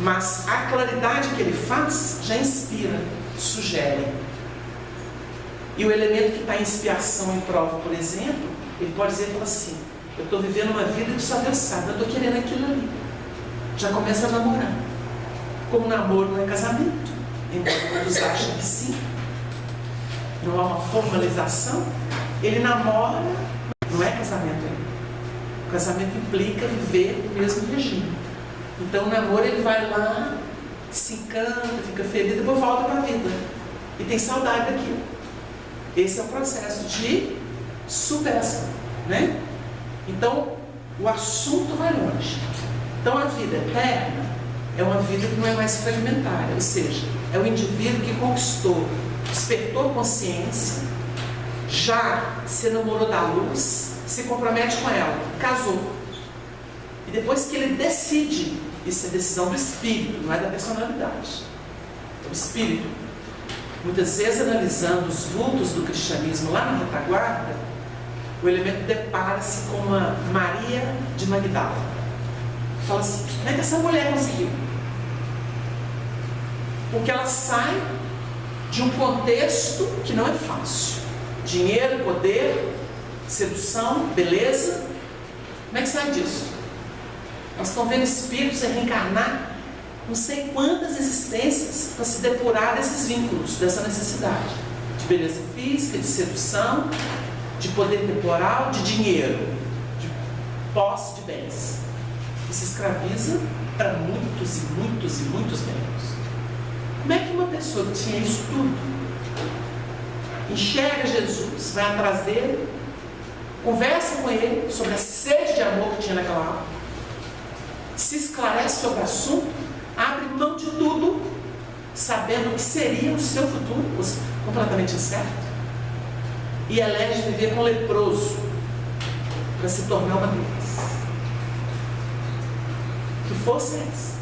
Mas a claridade que ele faz já inspira, sugere. E o elemento que está em expiação e prova, por exemplo, ele pode dizer assim: eu estou vivendo uma vida que só Deus sabe, eu estou querendo aquilo ali. Já começa a namorar. Como namoro não é casamento, embora todos achem que sim, não há uma formalização, ele namora, não é casamento ainda. O casamento implica viver o mesmo regime. Então o namoro, ele vai lá, se encanta, fica feliz, depois volta para a vida e tem saudade daquilo. Esse é o processo de superação, né? Então o assunto vai longe. Então a vida eterna é uma vida que não é mais fragmentária, ou seja, é o indivíduo que conquistou, despertou consciência, já se enamorou da luz, se compromete com ela, casou. E depois que ele decide, isso é decisão do espírito, não é da personalidade, é do espírito. Muitas vezes, analisando os vultos do cristianismo lá na retaguarda, o elemento depara-se com uma Maria de Magdala. Fala assim: como é que essa mulher conseguiu? Porque ela sai de um contexto que não é fácil. Dinheiro, poder, sedução, beleza. Como é que sai disso? Nós estamos vendo espíritos reencarnar não sei quantas existências para se depurar desses vínculos, dessa necessidade de beleza física, de sedução, de poder temporal, de dinheiro, de posse de bens. E se escraviza para muitos e muitos e muitos membros. Como é que uma pessoa que tinha isso tudo enxerga Jesus, vai atrás dele, conversa com ele sobre a sede de amor que tinha naquela alma, se esclarece sobre o assunto, abre mão de tudo, sabendo que seria o seu futuro completamente incerto, e elege viver com leproso para se tornar uma deles. Que força é essa?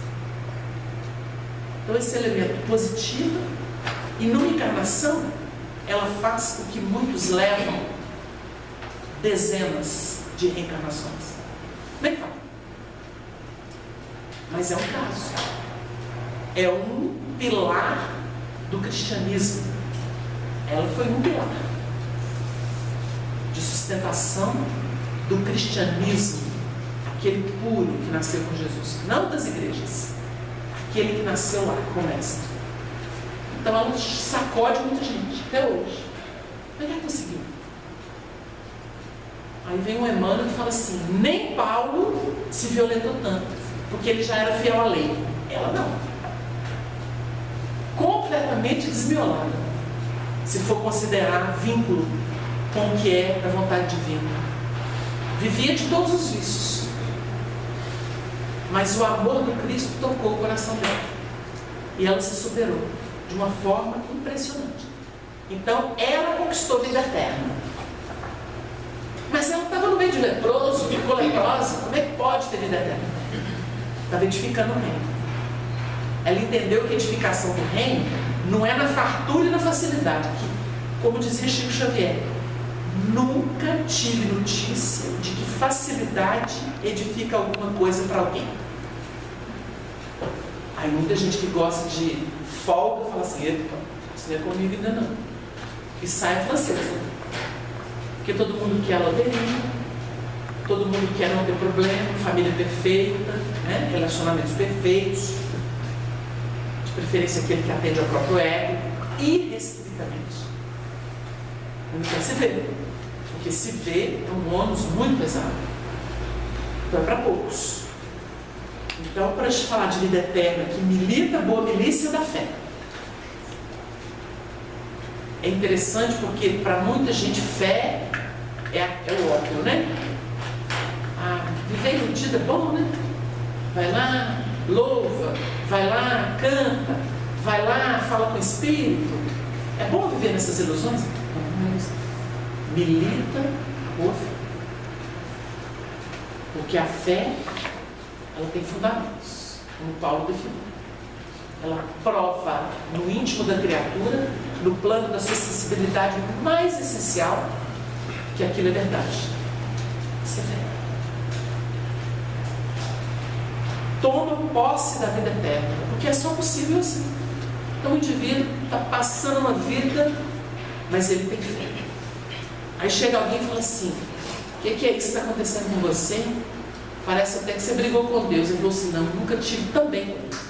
Então esse elemento positivo, e numa encarnação ela faz o que muitos levam dezenas de reencarnações. Bem claro. Mas é um caso. É um pilar do cristianismo. Ela foi um pilar de sustentação do cristianismo, aquele puro que nasceu com Jesus, não das igrejas, aquele que nasceu lá com o mestre. Então ela sacode muita gente, até hoje. Mas ela conseguiu. Aí vem o Emmanuel e fala assim: nem Paulo se violentou tanto, porque ele já era fiel à lei. Ela não. Completamente desmiolada, se for considerar vínculo com o que é da vontade divina. Vivia de todos os vícios, mas o amor do Cristo tocou o coração dela e ela se superou de uma forma impressionante. Então ela conquistou a vida eterna, mas ela estava no meio de leproso, ficou leprosa. Como é que pode ter vida eterna? Estava edificando o reino. Ela entendeu que a edificação do reino não é na fartura e na facilidade, que, como dizia Chico Xavier, nunca tive notícia de que facilidade edifica alguma coisa para alguém. Aí muita gente que gosta de folga fala assim: epa, isso não é comigo ainda não. E sai francesa. Porque todo mundo quer loteria, todo mundo quer não ter problema, família perfeita, né? Relacionamentos perfeitos, de preferência aquele que atende ao próprio ego, irrestritamente. Não quer se ver, porque se ver é um ônus muito pesado. Então é para poucos. Então, para te falar de vida eterna, que milita a boa milícia da fé, é interessante porque para muita gente fé é o óbvio, né? Viver iludido é bom, né? Vai lá, louva, vai lá, canta, vai lá, fala com o Espírito. É bom viver nessas ilusões? Mas milita a boa fé. Porque a fé, ela tem fundamentos, como Paulo definiu. Ela prova no íntimo da criatura, no plano da sua sensibilidade mais essencial, que aquilo é verdade. Isso é fé. Toma posse da vida eterna, porque é só possível assim. Então o indivíduo está passando uma vida, mas ele tem fé. Aí chega alguém e fala assim: o que é isso que está acontecendo com você? Parece até que você brigou com Deus. Ele falou assim: não, nunca tive tão bem com Deus.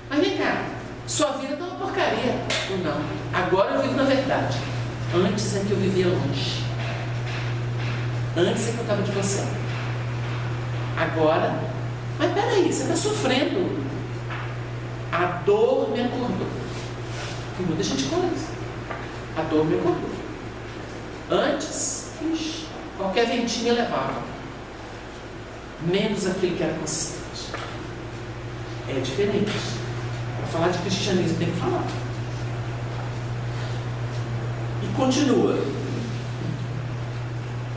Mas vem cá, sua vida está uma porcaria. Ou não, agora eu vivo na verdade. Antes é que eu vivia longe. Antes é que eu estava de você. Agora, mas peraí, você está sofrendo. A dor me acordou. Tem muita gente com isso. A dor me acordou. Antes, qualquer ventinha levava. Menos aquilo que era consistente. É diferente. Para falar de cristianismo tem que falar. E continua: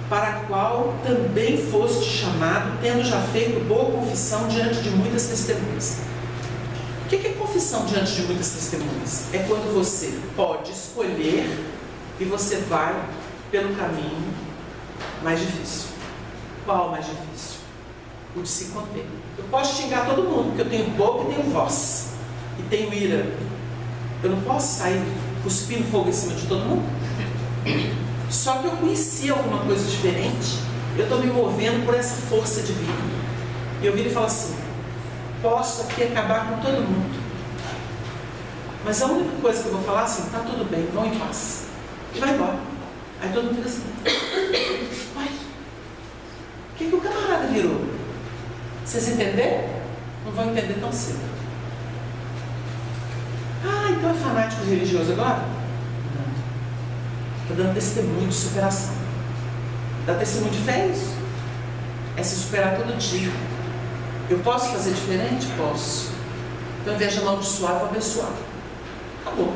para a qual também foste chamado, tendo já feito boa confissão diante de muitas testemunhas. O que é confissão diante de muitas testemunhas? É quando você pode escolher e você vai pelo caminho mais difícil. Qual mais difícil? O de se conter. Eu posso xingar todo mundo, porque eu tenho boca e tenho voz. E tenho ira. Eu não posso sair cuspindo fogo em cima de todo mundo. Só que eu conheci alguma coisa diferente. Eu estou me movendo por essa força divina. E eu viro e falo assim: posso aqui acabar com todo mundo, mas a única coisa que eu vou falar é assim: está tudo bem, vão em paz. E vai embora. Aí todo mundo fica assim: uai, o que o camarada virou? Vocês entenderam? Não vão entender tão cedo. Então é fanático religioso agora? Não. Está dando testemunho de superação. Dar testemunho de fé é isso. É se superar todo dia. Eu posso fazer diferente? Posso. Então, ao invés de amaldiçoar, eu vou abençoar. Acabou.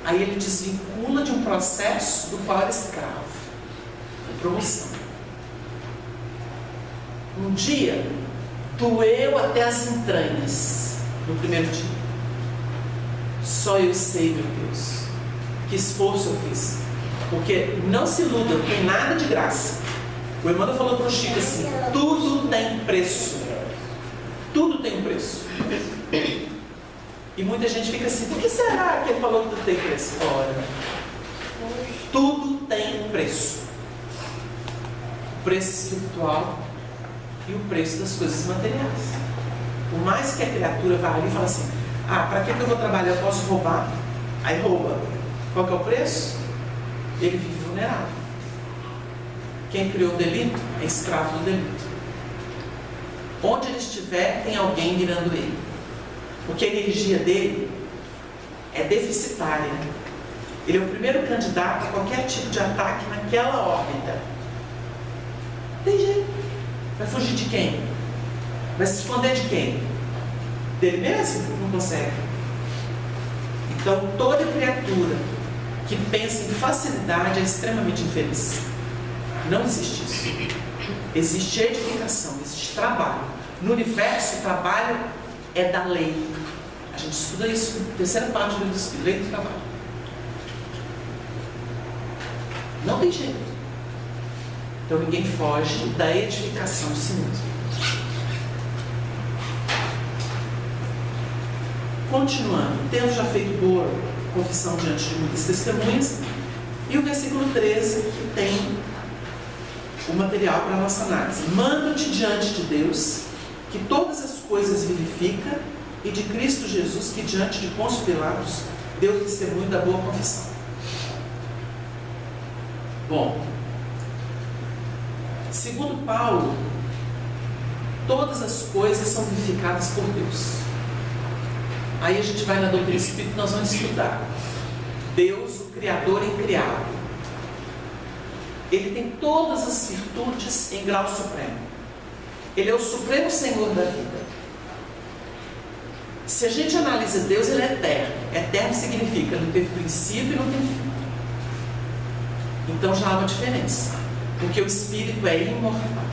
Aí ele desvincula de um processo do qual era escravo. A promoção. Um dia, doeu até as entranhas, no primeiro dia. Só eu sei, meu Deus, que esforço eu fiz. Porque não se iluda, não tem nada de graça. O Emmanuel falou para o Chico assim: tudo tem preço. Tudo tem um preço. E muita gente fica assim: por que será que ele falou que tudo tem preço? Ora, tudo tem um preço. O preço espiritual e o preço das coisas materiais. Por mais que a criatura vá ali e fale assim: ah, para que eu vou trabalhar? Eu posso roubar. Aí rouba. Qual que é o preço? Ele vive vulnerável. Quem criou o delito é escravo do delito. Onde ele estiver, tem alguém mirando ele. Porque a energia dele é deficitária. Ele é o primeiro candidato a qualquer tipo de ataque naquela órbita. Tem jeito. Vai fugir de quem? Vai se esconder de quem? Dele mesmo? Não consegue. Então, toda criatura que pensa em facilidade é extremamente infeliz. Não existe isso. Existe edificação, existe trabalho. No universo, o trabalho é da lei. A gente estuda isso na terceira parte do livro do Espírito, lei do trabalho. Não tem jeito. Então ninguém foge da edificação de si mesmo. Continuando, tendo já feito boa confissão diante de muitas testemunhas, e o versículo 13, que tem o material para a nossa análise. Mando-te diante de Deus, que todas as coisas vivifica, e de Cristo Jesus, que diante de Pôncio Pilatos deu testemunho da boa confissão. Bom, segundo Paulo, todas as coisas são vivificadas por Deus. Aí a gente vai na doutrina espírita e nós vamos estudar Deus, o Criador incriado. Ele tem todas as virtudes em grau supremo. Ele é o supremo Senhor da vida. Se a gente analisa Deus, ele é eterno. Eterno significa não teve princípio e não tem fim. Então já há uma diferença. Porque o Espírito é imortal.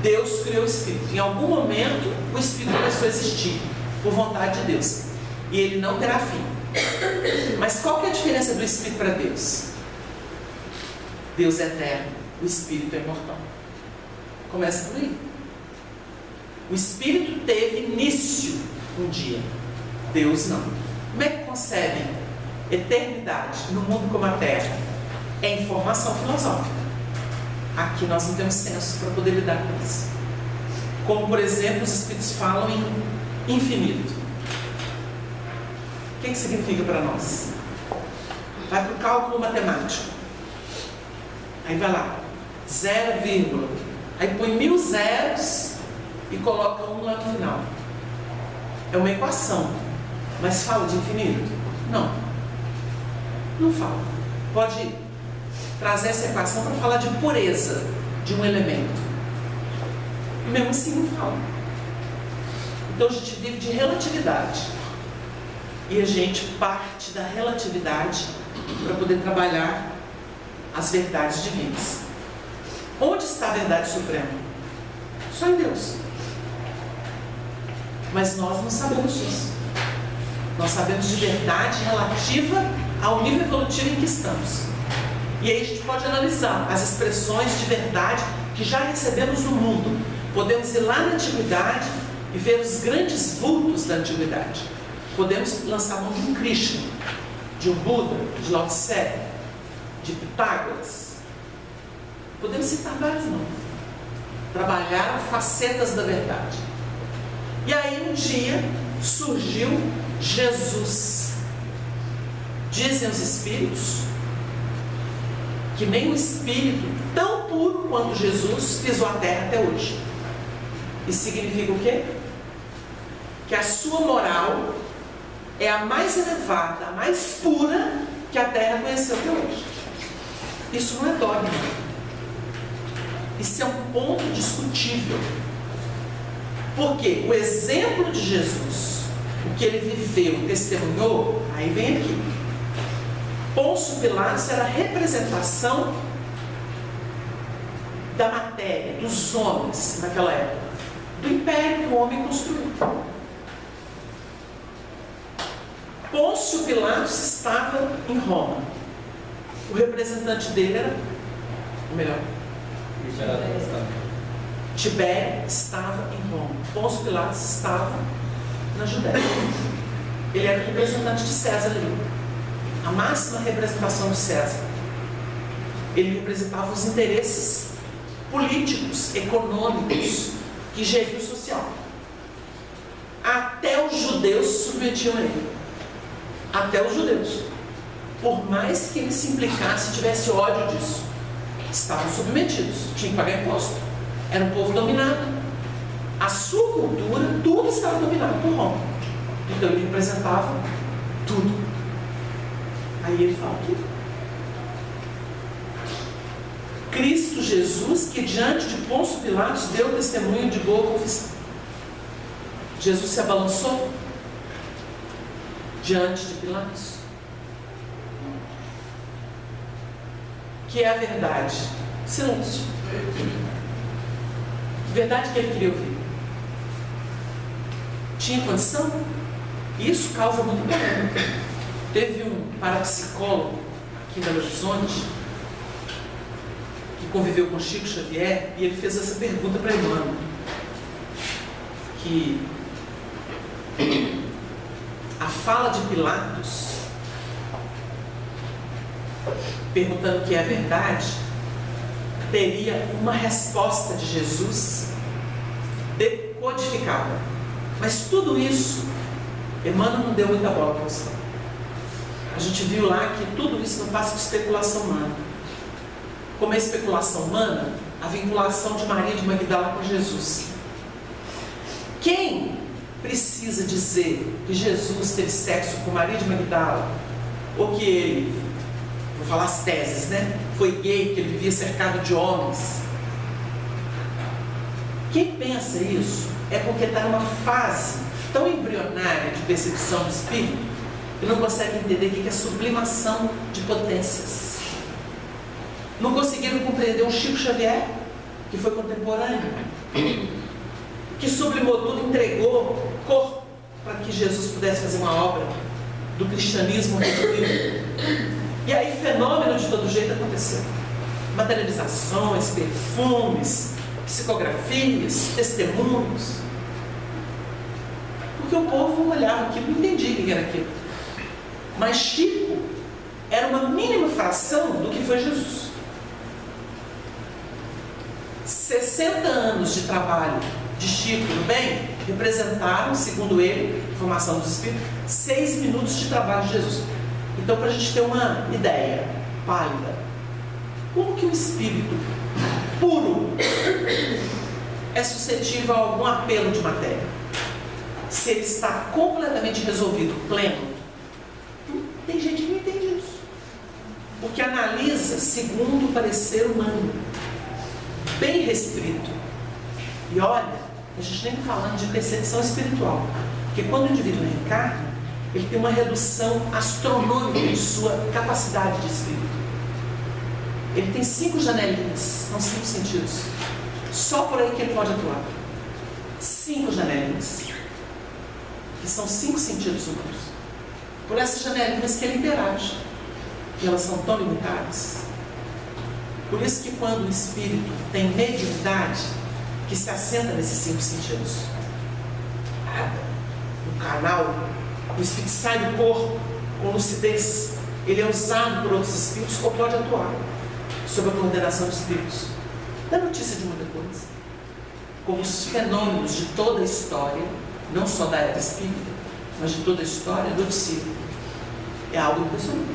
Deus criou o Espírito. Em algum momento, o Espírito começou a existir, por vontade de Deus. E ele não terá fim. Mas qual que é a diferença do Espírito para Deus? Deus é eterno, o Espírito é imortal. Começa por aí. O Espírito teve início um dia. Deus não. Como é que concebe eternidade no mundo como a Terra? É informação filosófica. Aqui nós não temos senso para poder lidar com isso. Como, por exemplo, os Espíritos falam em infinito. O que significa para nós? Vai para o cálculo matemático. Aí vai lá, 0, aí põe 1000 zeros e coloca 1 lá no final. É uma equação, mas fala de infinito? Não. Não fala. Pode trazer essa equação para falar de pureza de um elemento. E mesmo assim não fala. Então a gente vive de relatividade. E a gente parte da relatividade para poder trabalhar as verdades divinas. Onde está a verdade suprema? Só em Deus. Mas nós não sabemos disso. Nós sabemos de verdade relativa ao nível evolutivo em que estamos. E aí a gente pode analisar as expressões de verdade que já recebemos no mundo. Podemos ir lá na antiguidade e ver os grandes vultos da antiguidade. Podemos lançar a mão de um Krishna, de um Buda, de Lao Tse, de Pitágoras. Podemos citar vários nomes. Trabalharam facetas da verdade. E aí um dia surgiu Jesus. Dizem os Espíritos que nem um Espírito tão puro quanto Jesus pisou a terra até hoje. Isso significa o quê? Que a sua moral é a mais elevada, a mais pura que a terra conheceu até hoje. Isso não é dogma. Isso é um ponto discutível. Porque o exemplo de Jesus, o que ele viveu, testemunhou, aí vem aqui. Pôncio Pilatos era a representação da matéria, dos homens naquela época, do império que o homem construiu. Pôncio Pilatos estava em Roma. O representante dele era, ou melhor, Tibério estava em Roma. Pôncio Pilatos estava na Judéia. Ele era o representante de César ali. A máxima representação de César. Ele representava os interesses políticos, econômicos, que geriam o social. Até os judeus se submetiam a ele. Até os judeus. Por mais que ele se implicasse, tivesse ódio disso, estavam submetidos, tinham que pagar imposto. Era um povo dominado. A sua cultura, tudo estava dominado por Roma. Então ele representava tudo. Aí ele fala aqui: Cristo Jesus, que diante de Pôncio Pilatos deu testemunho de boa confissão. Jesus se abalançou diante de Pilatos. Que é a verdade? Silêncio. Que verdade que ele queria ouvir? Tinha condição? Isso causa muito problema. Teve um parapsicólogo aqui em Belo Horizonte que conviveu com Chico Xavier e ele fez essa pergunta para Emmanuel, que a fala de Pilatos perguntando o que é a verdade teria uma resposta de Jesus decodificada, mas tudo isso Emmanuel não deu muita bola para você. A gente viu lá que tudo isso não passa de especulação humana. Como é especulação humana, a vinculação de Maria de Magdala com Jesus. Quem precisa dizer que Jesus teve sexo com Maria de Magdala, ou que ele, vou falar as teses, né? Foi gay, que ele vivia cercado de homens? Quem pensa isso é porque está numa fase tão embrionária de percepção do espírito e não consegue entender o que é sublimação de potências. Não conseguiram compreender um Chico Xavier, que foi contemporâneo, que sublimou tudo, entregou corpo para que Jesus pudesse fazer uma obra do cristianismo resolvido. E aí fenômeno de todo jeito aconteceu. Materializações, perfumes, psicografias, testemunhos. Porque o povo olhava aquilo e não entendia o que era aquilo. Mas Chico era uma mínima fração do que foi Jesus. 60 anos de trabalho de Chico no bem representaram, segundo ele, formação dos espíritos, 6 minutos de trabalho de Jesus. Então, para a gente ter uma ideia pálida, como que o espírito puro é suscetível a algum apelo de matéria? Se ele está completamente resolvido, pleno. Tem gente que não entende isso, porque analisa segundo o parecer humano, bem restrito. E olha, a gente nem está falando de percepção espiritual, porque quando o indivíduo reencarna, ele tem uma redução astronômica de sua capacidade de espírito. Ele tem 5 janelinhas, não 5 sentidos. Só por aí que ele pode atuar. 5 janelinhas, que são 5 sentidos humanos. Por essas janelinhas que ele interage, e elas são tão limitadas. Por isso que quando o espírito tem mediunidade, que se assenta nesses 5 sentidos, no canal, o espírito sai do corpo com lucidez, ele é usado por outros espíritos ou pode atuar sob a coordenação de espíritos. Dá notícia de muita coisa, como os fenômenos de toda a história, não só da era espírita, mas de toda a história noticia. É algo impressionante.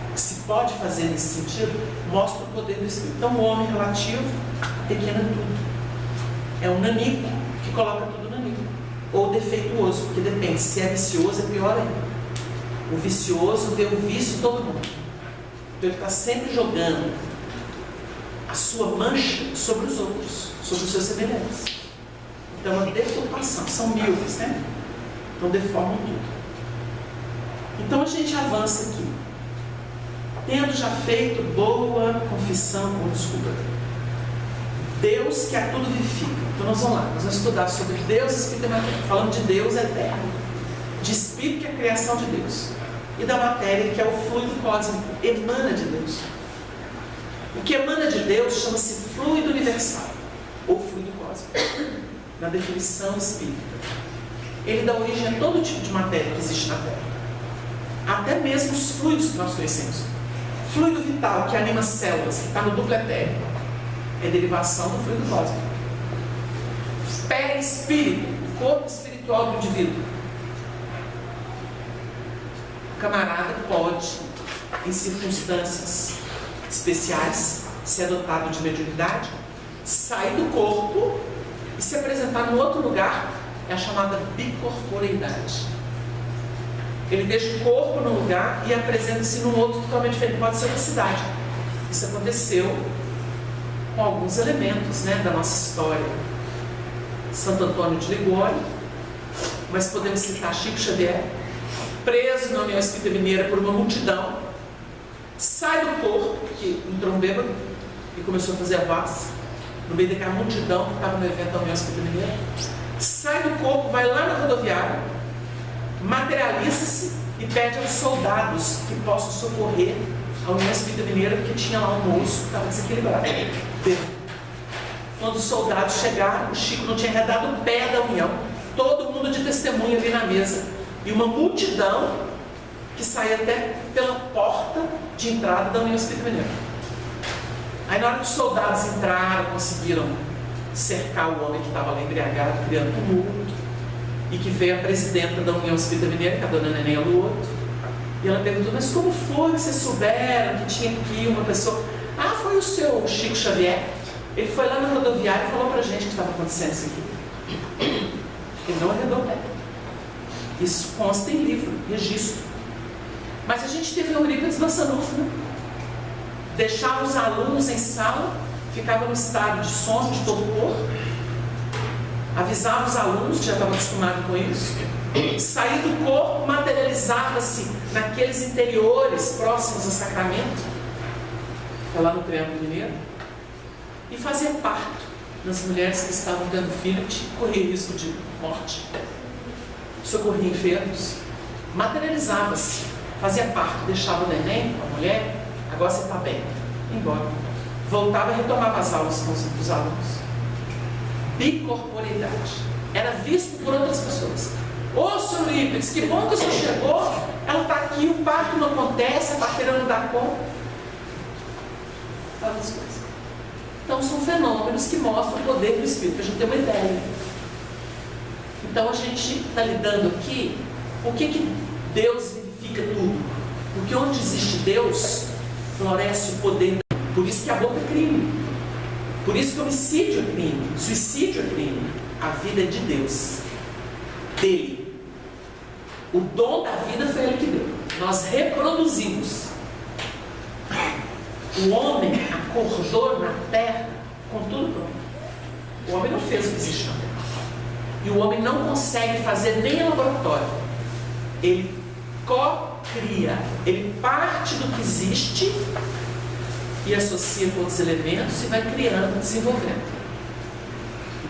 O que se pode fazer nesse sentido mostra o poder do espírito. Então, o homem relativo pequena tudo. É um nanico que coloca tudo nanico. Ou defeituoso, porque depende. Se é vicioso, é pior ainda. O vicioso vê o vício em todo mundo. Então, ele está sempre jogando a sua mancha sobre os outros, sobre os seus semelhantes. Então, a deturpação, são míopes, né? Então, deformam tudo. Então, a gente avança aqui. Tendo já feito boa confissão, desculpa, Deus que a tudo vivifica. Então, nós vamos lá, nós vamos estudar sobre Deus, Espírito e matéria. Falando de Deus eterno, de Espírito, que é a criação de Deus, e da matéria, que é o fluido cósmico, emana de Deus. O que emana de Deus chama-se fluido universal, ou fluido cósmico, na definição espírita. Ele dá origem a todo tipo de matéria que existe na Terra, até mesmo os fluidos que nós conhecemos. Fluido vital, que anima células, que está no duplo etéreo, é derivação do fluido cósmico. Perispírito, o corpo espiritual do indivíduo. O camarada pode, em circunstâncias especiais, ser dotado de mediunidade, sair do corpo e se apresentar em outro lugar, é a chamada bicorporeidade. Ele deixa o corpo num lugar e apresenta-se num outro totalmente diferente, pode ser na cidade. Isso aconteceu com alguns elementos, né, da nossa história. Santo Antônio de Ligório, mas podemos citar Chico Xavier, preso na União Espírita Mineira por uma multidão, sai do corpo, que entrou um bêbado e começou a fazer a voz, no meio daquela multidão que estava no evento da União Espírita Mineira, sai do corpo, vai lá na rodoviária, materializa-se e pede aos soldados que possam socorrer a União Espírita Mineira, porque tinha lá um moço que estava desequilibrado. Quando os soldados chegaram, o Chico não tinha arredado o pé da União, todo mundo de testemunha ali na mesa, e uma multidão que saía até pela porta de entrada da União Espírita Mineira. Aí na hora que os soldados entraram, conseguiram cercar o homem que estava lá embriagado, criando tumulto, e que veio a presidenta da União Espírita Mineira, que é a dona Neném Aluoto, e ela perguntou, mas como foi que vocês souberam que tinha aqui uma pessoa? Ah, foi o seu Chico Xavier. Ele foi lá na rodoviária e falou pra gente que estava acontecendo isso aqui. Ele não arredou o pé. Isso consta em livro, registro. Mas a gente teve Eurípides Massanufa, né? Deixava os alunos em sala, ficava no estado de sono, de torpor, avisava os alunos, que já estavam acostumados com isso, saía do corpo, materializava-se naqueles interiores próximos ao Sacramento, lá no Triângulo Mineiro, e fazia parto nas mulheres que estavam tendo filho, que corria risco de morte, socorria enfermos, materializava-se, fazia parto, deixava o neném com a mulher, agora você está bem, embora, voltava e retomava as aulas com os alunos. Bicorporeidade, era visto por outras pessoas. Ô, senhor Eurípides, que bom que o senhor chegou, ela está aqui, o parto não acontece, a parteira não dá conta. Várias coisas. Então são fenômenos que mostram o poder do Espírito, para a gente ter uma ideia. Então a gente está lidando aqui, por que Deus vivifica tudo? Porque onde existe Deus, floresce o poder. Por isso que aborto é crime. Por isso que homicídio é crime, suicídio é crime. A vida é de Deus, dele. O dom da vida foi ele que deu. Nós reproduzimos. O homem acordou na terra com tudo pronto. O homem não fez o que existe na terra. E o homem não consegue fazer nem em laboratório. Ele co-cria. Ele parte do que existe e associa com outros elementos e vai criando, desenvolvendo.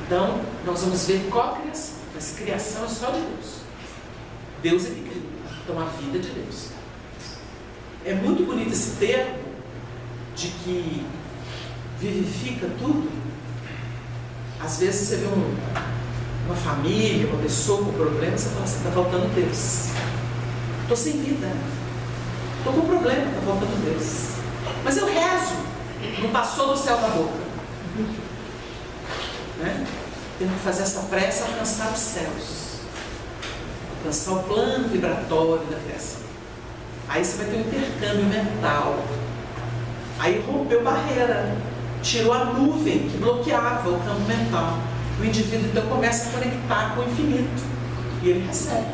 Então, nós vamos ver co-criação. Mas criação é só de Deus. Deus é que cria. Então, a vida é de Deus. É muito bonito esse termo de que vivifica tudo. Às vezes você vê uma família, uma pessoa com problema, você fala assim, está faltando Deus. Estou sem vida. Estou com problema, está faltando Deus. Mas eu rezo, não passou do céu na boca. Né? Temos que fazer essa prece, alcançar os céus, alcançar o plano vibratório da criação. Aí você vai ter um intercâmbio mental. Aí rompeu barreira, tirou a nuvem que bloqueava o campo mental. O indivíduo então começa a conectar com o infinito e ele recebe.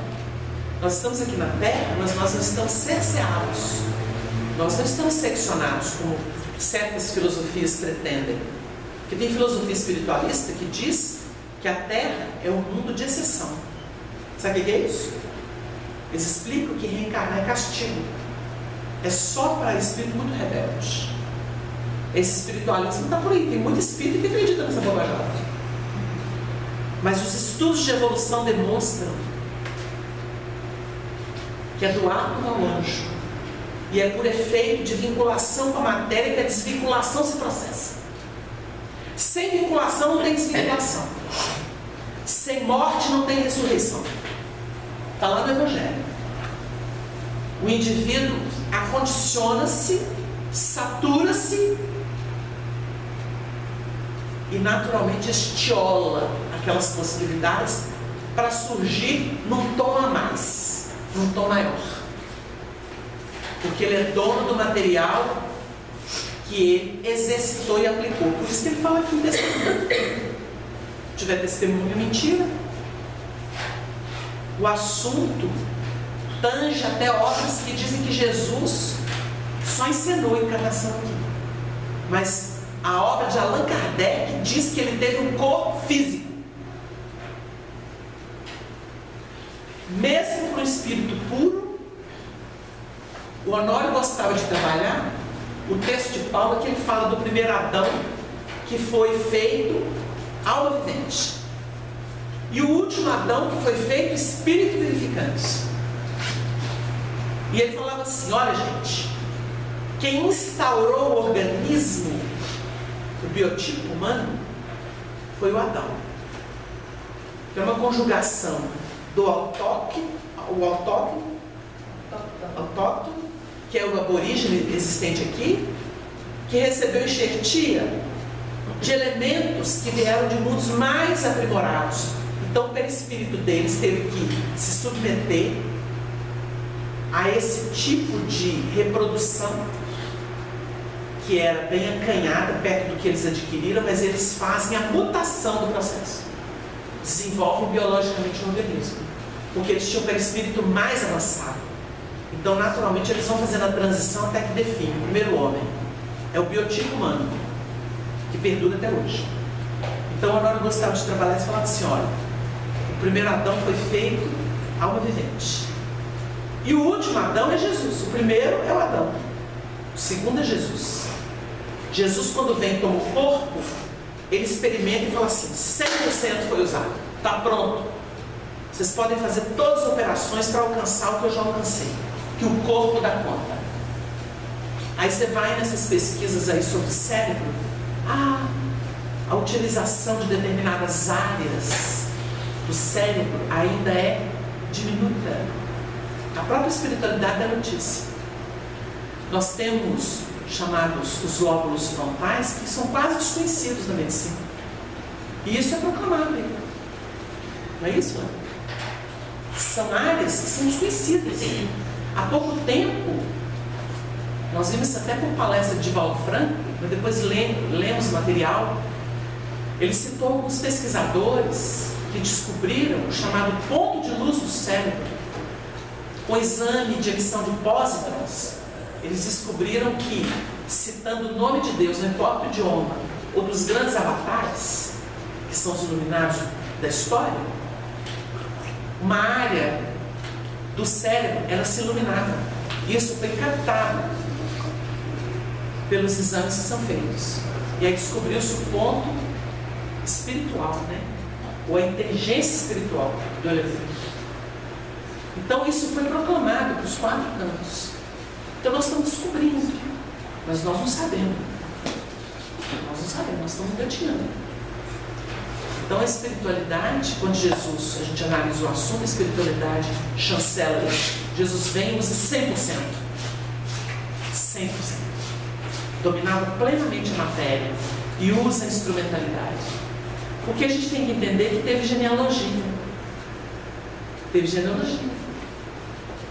Nós estamos aqui na Terra, mas nós não estamos cerceados. Nós não estamos seccionados, como certas filosofias pretendem. Porque tem filosofia espiritualista que diz que a Terra é um mundo de exceção. Sabe o que é isso? Eles explicam que reencarnar é castigo. É só para espírito muito rebelde. Esse espiritualismo está por aí. Tem muito espírito que acredita nessa bobajada. Mas os estudos de evolução demonstram que é do átomo ao anjo. E é por efeito de vinculação com a matéria que a desvinculação se processa. Sem vinculação não tem desvinculação. Sem morte não tem ressurreição. Está lá no Evangelho. O indivíduo acondiciona-se, satura-se e naturalmente estiola aquelas possibilidades para surgir num tom a mais, num tom maior. Porque ele é dono do material que ele exercitou e aplicou. Por isso que ele fala aqui em testemunho. Se tiver testemunho, é mentira. O assunto tange até obras que dizem que Jesus só encenou a encarnação aqui. Mas a obra de Allan Kardec diz que ele teve um corpo físico. Mesmo para um espírito puro, o Honório gostava de trabalhar o texto de Paulo, que ele fala do primeiro Adão, que foi feito alma vivente, e o último Adão, que foi feito espírito vivificante. E ele falava assim: olha, gente, quem instaurou o organismo, o biotipo humano, foi o Adão. Que é uma conjugação do autóctone, que é o aborígene existente aqui, que recebeu enxertia de elementos que vieram de mundos mais aprimorados. Então, o perispírito deles teve que se submeter a esse tipo de reprodução que era bem acanhada perto do que eles adquiriram, mas eles fazem a mutação do processo, desenvolvem biologicamente o organismo, porque eles tinham um perispírito mais avançado. Então, naturalmente, eles vão fazendo a transição até que define o primeiro homem. É o biotipo humano, que perdura até hoje. Então, a Honório gostava de trabalhar e falava assim: olha, o primeiro Adão foi feito alma vivente. E o último Adão é Jesus. O primeiro é o Adão. O segundo é Jesus. Jesus, quando vem como corpo, ele experimenta e fala assim: 100% foi usado. Está pronto. Vocês podem fazer todas as operações para alcançar o que eu já alcancei, que o corpo dá conta. Aí você vai nessas pesquisas aí sobre cérebro, a utilização de determinadas áreas do cérebro ainda é diminuta. A própria espiritualidade da notícia. Nós temos chamados os lóbulos frontais, que são quase desconhecidos na medicina. E isso é proclamado aí. Não é isso? São áreas que são desconhecidas. Há pouco tempo, nós vimos isso até por palestra de Divaldo Franco, mas depois lemos material. Ele citou alguns pesquisadores que descobriram o chamado ponto de luz do cérebro. Com exame de emissão de pósitrons, eles descobriram que, citando o nome de Deus, não importa o idioma, ou dos grandes avatares, que são os iluminados da história, uma área do cérebro, ela se iluminava. Isso foi captado pelos exames que são feitos. E aí descobriu-se o ponto espiritual, né? Ou a inteligência espiritual do elefante. Então isso foi proclamado para os 4 cantos. Então nós estamos descobrindo, mas nós não sabemos. Nós não sabemos, nós estamos engatinhando. Então a espiritualidade, quando Jesus, a gente analisa o assunto, a espiritualidade chancela, Jesus vem e usa 100%. 100%. Dominava plenamente a matéria e usa a instrumentalidade. Porque a gente tem que entender que teve genealogia. Teve genealogia.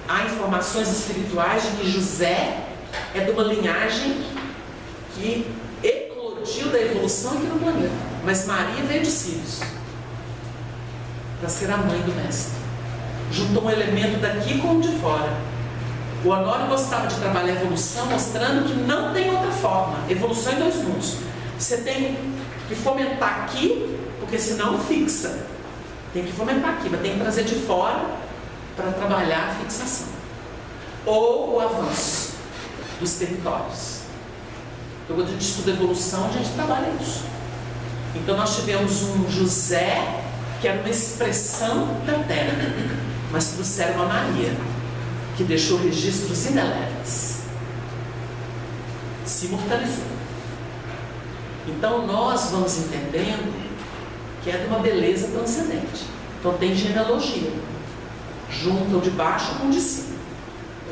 Há informações espirituais de que José é de uma linhagem que eclodiu da evolução aqui no planeta. Mas Maria veio de Sírios para ser a mãe do mestre. Juntou um elemento daqui com um de fora. O Honório gostava de trabalhar a evolução, mostrando que não tem outra forma. Evolução em 2 mundos. Você tem que fomentar aqui, porque senão não fixa. Tem que fomentar aqui, mas tem que trazer de fora para trabalhar a fixação. Ou o avanço dos territórios. Então, quando a gente estuda evolução, a gente trabalha isso. Então, nós tivemos um José, que era uma expressão da terra, mas trouxeram uma Maria, que deixou registros indeléveis. Se imortalizou. Então, nós vamos entendendo que é de uma beleza transcendente. Então, tem genealogia. Junta o de baixo com o de cima.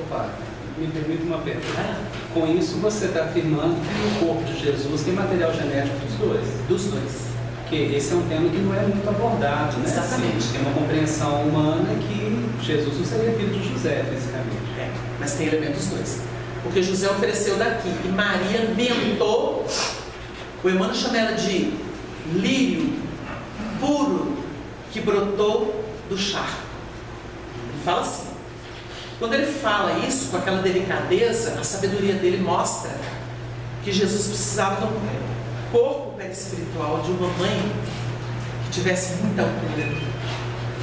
Opa, me permite uma pergunta. Com isso, você está afirmando que o corpo de Jesus tem material genético dos dois? Dos dois. Porque esse é um tema que não é muito abordado, né? Exatamente. Assim, tem uma compreensão humana que Jesus não seria filho de José, fisicamente. Mas tem elementos dois. Porque José ofereceu daqui e Maria mentou. O Emmanuel chama ela de lírio puro que brotou do charco. Ele fala assim. Quando ele fala isso com aquela delicadeza, a sabedoria dele mostra que Jesus precisava de um corpo perispiritual de uma mãe que tivesse muita altura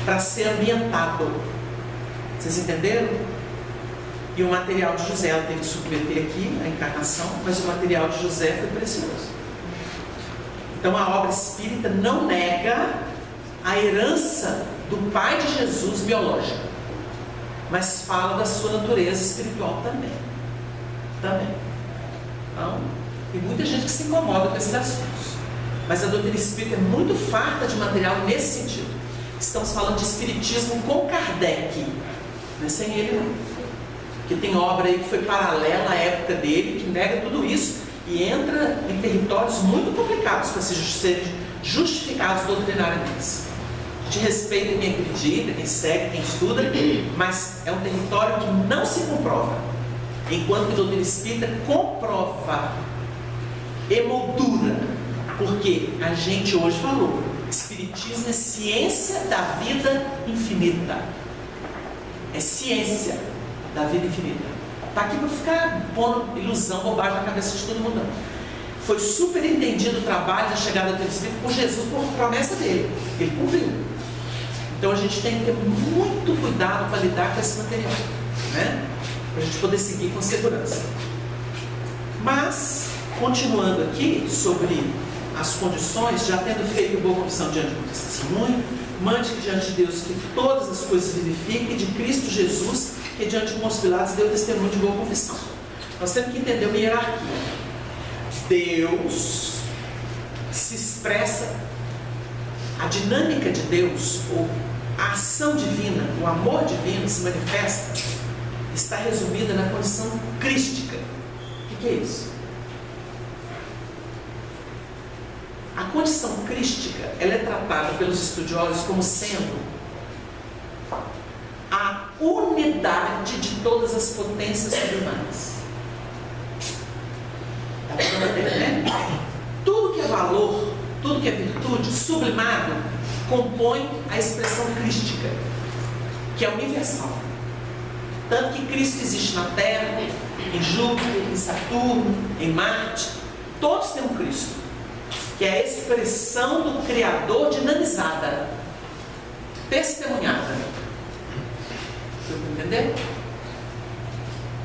para ser ambientado. Vocês entenderam? E o material de José, ela teve que submeter aqui a encarnação, mas o material de José foi precioso. Então a obra espírita não nega a herança do pai de Jesus biológico, mas fala da sua natureza espiritual também. Então, tem muita gente que se incomoda com esses assuntos, mas a doutrina espírita é muito farta de material nesse sentido. Estamos falando de espiritismo com Kardec, não é sem ele não. Porque tem obra aí que foi paralela à época dele, que nega tudo isso e entra em territórios muito complicados para serem justificados doutrinariamente. A gente respeita quem acredita, quem segue, quem estuda, mas é um território que não se comprova, enquanto que a doutrina espírita comprova, emoldura, porque a gente hoje falou, espiritismo é ciência da vida infinita, é ciência da vida infinita. Está aqui para ficar pondo ilusão, bobagem na cabeça de todo mundo não. Foi super entendido o trabalho da chegada do Espírito por Jesus, por promessa dele. Ele cumpriu. Então a gente tem que ter muito cuidado para lidar com esse material, né? Para a gente poder seguir com segurança. Mas, continuando aqui sobre as condições, já tendo feito boa confissão diante do testemunho, mande que diante de Deus que todas as coisas vivifiquem, de Cristo Jesus, que diante de Pôncio Pilatos deu testemunho de boa confissão. Nós temos que entender uma hierarquia. Deus se expressa, a dinâmica de Deus, ou a ação divina, o amor divino se manifesta, está resumida na condição crística. O que é isso? A condição crística, ela é tratada pelos estudiosos como sendo a unidade de todas as potências subhumanas. Está para entender, né? Tudo que é valor, tudo que é virtude, sublimado, compõe a expressão crística, que é universal. Tanto que Cristo existe na Terra, em Júpiter, em Saturno, em Marte, todos têm um Cristo, que é a expressão do Criador dinamizada, testemunhada. Deu para entender?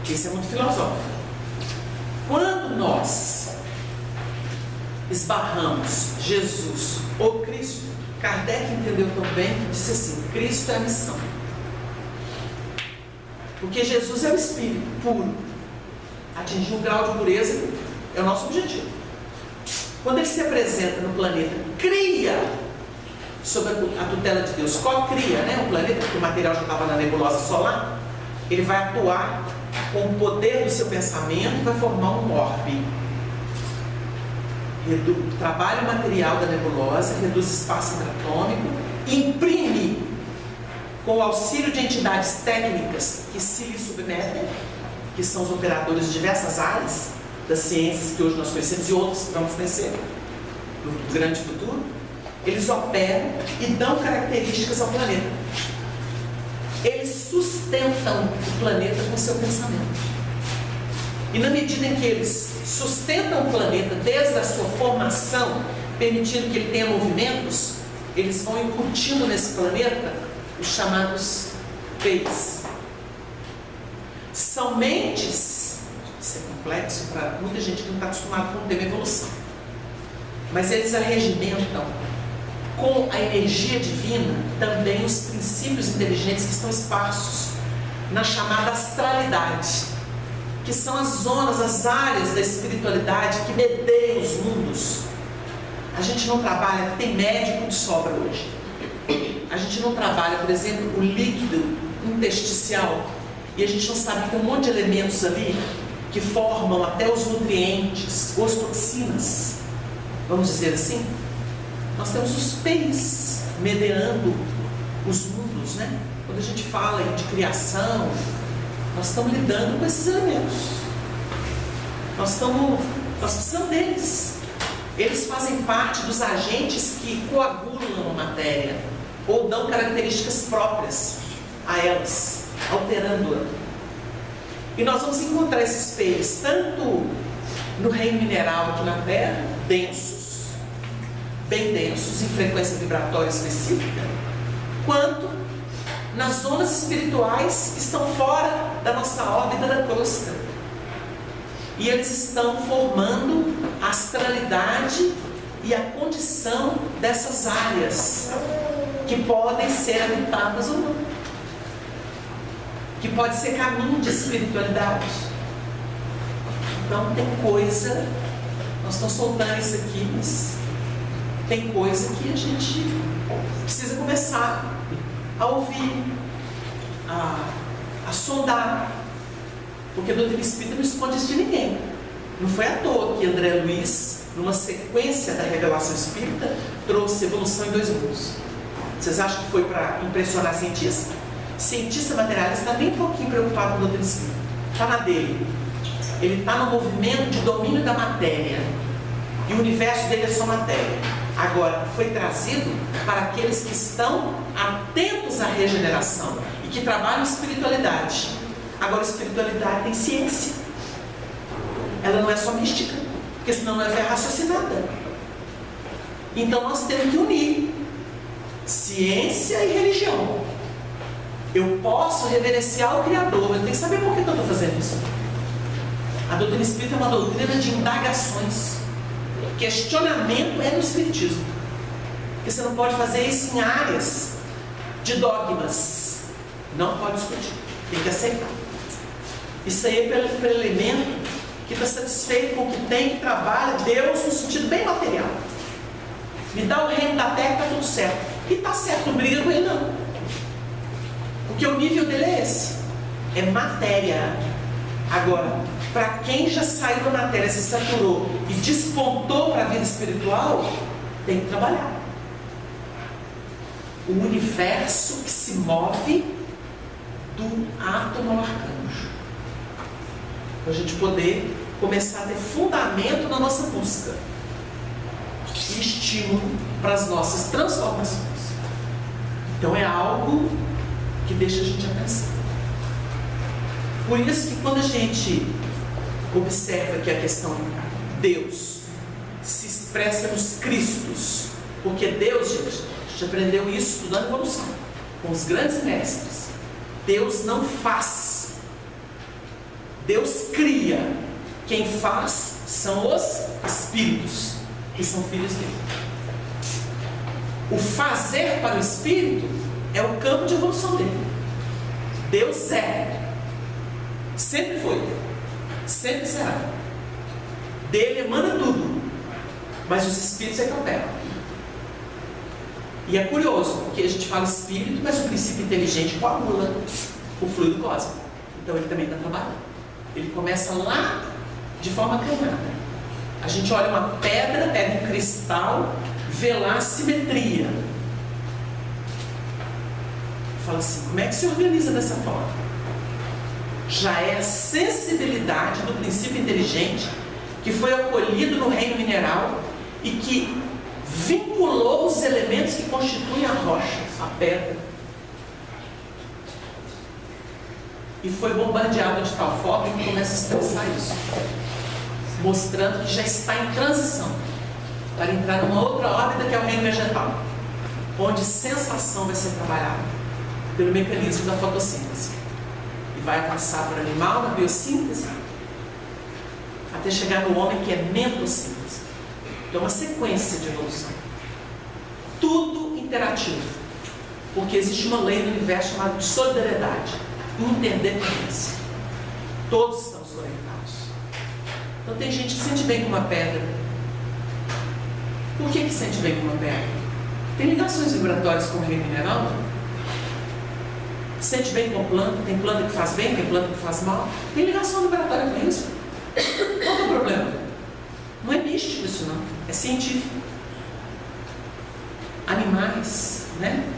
Isso é muito filosófico. Quando nós esbarramos Jesus ou Cristo, Kardec entendeu também que disse assim: Cristo é a missão. Porque Jesus é o Espírito puro. Atingir um grau de pureza é o nosso objetivo. Quando ele se apresenta no planeta, cria, sob a tutela de Deus, co-cria, né, o planeta, porque o material já estava na nebulosa solar, ele vai atuar com o poder do seu pensamento e vai formar um orbe. Trabalha o material da nebulosa, reduz o espaço intratômico, imprime, com o auxílio de entidades técnicas que se lhe submetem, que são os operadores de diversas áreas das ciências que hoje nós conhecemos e outras que vamos conhecer no grande futuro, eles operam e dão características ao planeta. Eles sustentam o planeta com seu pensamento. E na medida em que eles sustentam o planeta desde a sua formação, permitindo que ele tenha movimentos, eles vão incutindo nesse planeta os chamados P's. São mentes, isso é complexo para muita gente que não está acostumada com o tema evolução, mas eles arregimentam com a energia divina também os princípios inteligentes que estão esparsos na chamada astralidade, que são as zonas, as áreas da espiritualidade que medeiam os mundos. A gente não trabalha, tem médico de sobra hoje. A gente não trabalha, por exemplo, o líquido intersticial, e a gente não sabe que tem um monte de elementos ali que formam até os nutrientes, ou as toxinas, vamos dizer assim. Nós temos os P's mediando os mundos, né? Quando a gente fala de criação, nós estamos lidando com esses elementos. Nós precisamos deles. Eles fazem parte dos agentes que coagulam a matéria ou dão características próprias a elas, alterando-a. E nós vamos encontrar esses P's tanto no reino mineral aqui na Terra, densos, bem densos, em frequência vibratória específica, quanto nas zonas espirituais que estão fora da nossa órbita da crosta. E eles estão formando a astralidade e a condição dessas áreas que podem ser habitadas ou não, que pode ser caminho de espiritualidade. Então tem coisa, nós estamos soltando isso aqui, mas tem coisa que a gente precisa começar a ouvir, a sondar, porque a doutrina espírita não esconde isso de ninguém. Não foi à toa que André Luiz, numa sequência da revelação espírita, trouxe evolução em 2 mundos. Vocês acham que foi para impressionar cientista? Cientista materialista está bem pouquinho preocupado com a doutrina espírita, está na dele. Ele está no movimento de domínio da matéria, e o universo dele é só matéria. Agora, foi trazido para aqueles que estão atentos à regeneração e que trabalham espiritualidade. Agora, a espiritualidade tem ciência. Ela não é só mística, porque senão não é fé raciocinada. Então, nós temos que unir ciência e religião. Eu posso reverenciar o Criador, mas eu tenho que saber por que eu estou fazendo isso. A doutrina espírita é uma doutrina de indagações. Questionamento é no espiritismo, porque você não pode fazer isso em áreas de dogmas. Não pode discutir, tem que aceitar. Isso aí é pelo elemento que está satisfeito com o que tem, que trabalha Deus no sentido bem material. Me dá o reino da terra, está tudo certo. E está certo, não briga com ele não, porque o nível dele é esse, é matéria. Agora, para quem já saiu da matéria, se saturou e despontou para a vida espiritual, tem que trabalhar. O universo que se move do átomo ao arcanjo, para a gente poder começar a ter fundamento na nossa busca e estímulo para as nossas transformações. Então é algo que deixa a gente a pensar. Por isso que quando a gente observa que a questão Deus se expressa nos Cristos, porque Deus, gente, a gente aprendeu isso estudando evolução com os grandes mestres. Deus não faz, Deus cria. Quem faz são os espíritos, que são filhos dele. O fazer para o espírito é o campo de evolução dele. Deus é, sempre foi, sempre será. Dele emana tudo, mas os espíritos é que operam. E é curioso, porque a gente fala espírito, mas o princípio inteligente coagula o fluido cósmico. Então ele também está trabalhando. Ele começa lá de forma caminhada. A gente olha uma pedra, pega um cristal, vê lá a simetria. Fala assim, como é que se organiza dessa forma? Já é a sensibilidade do princípio inteligente que foi acolhido no reino mineral e que vinculou os elementos que constituem a rocha, a pedra, e foi bombardeado de tal forma que começa a expressar isso, mostrando que já está em transição para entrar numa outra órbita que é o reino vegetal. onde sensação vai ser trabalhada pelo mecanismo da fotossíntese e vai passar para o animal na biossíntese até chegar no homem, que é mentossíntese. Então, uma sequência de evolução. Tudo interativo, porque existe uma lei no universo chamada de solidariedade, interdependência. Todos estamos conectados. Então, tem gente que sente bem com uma pedra. Por que sente bem com uma pedra? Tem ligações vibratórias com o reino mineral? Sente bem com planta? Tem planta que faz bem, tem planta que faz mal? Tem ligação vibratória com isso? Qual é o problema? Não é místico isso não, é científico. Animais, né?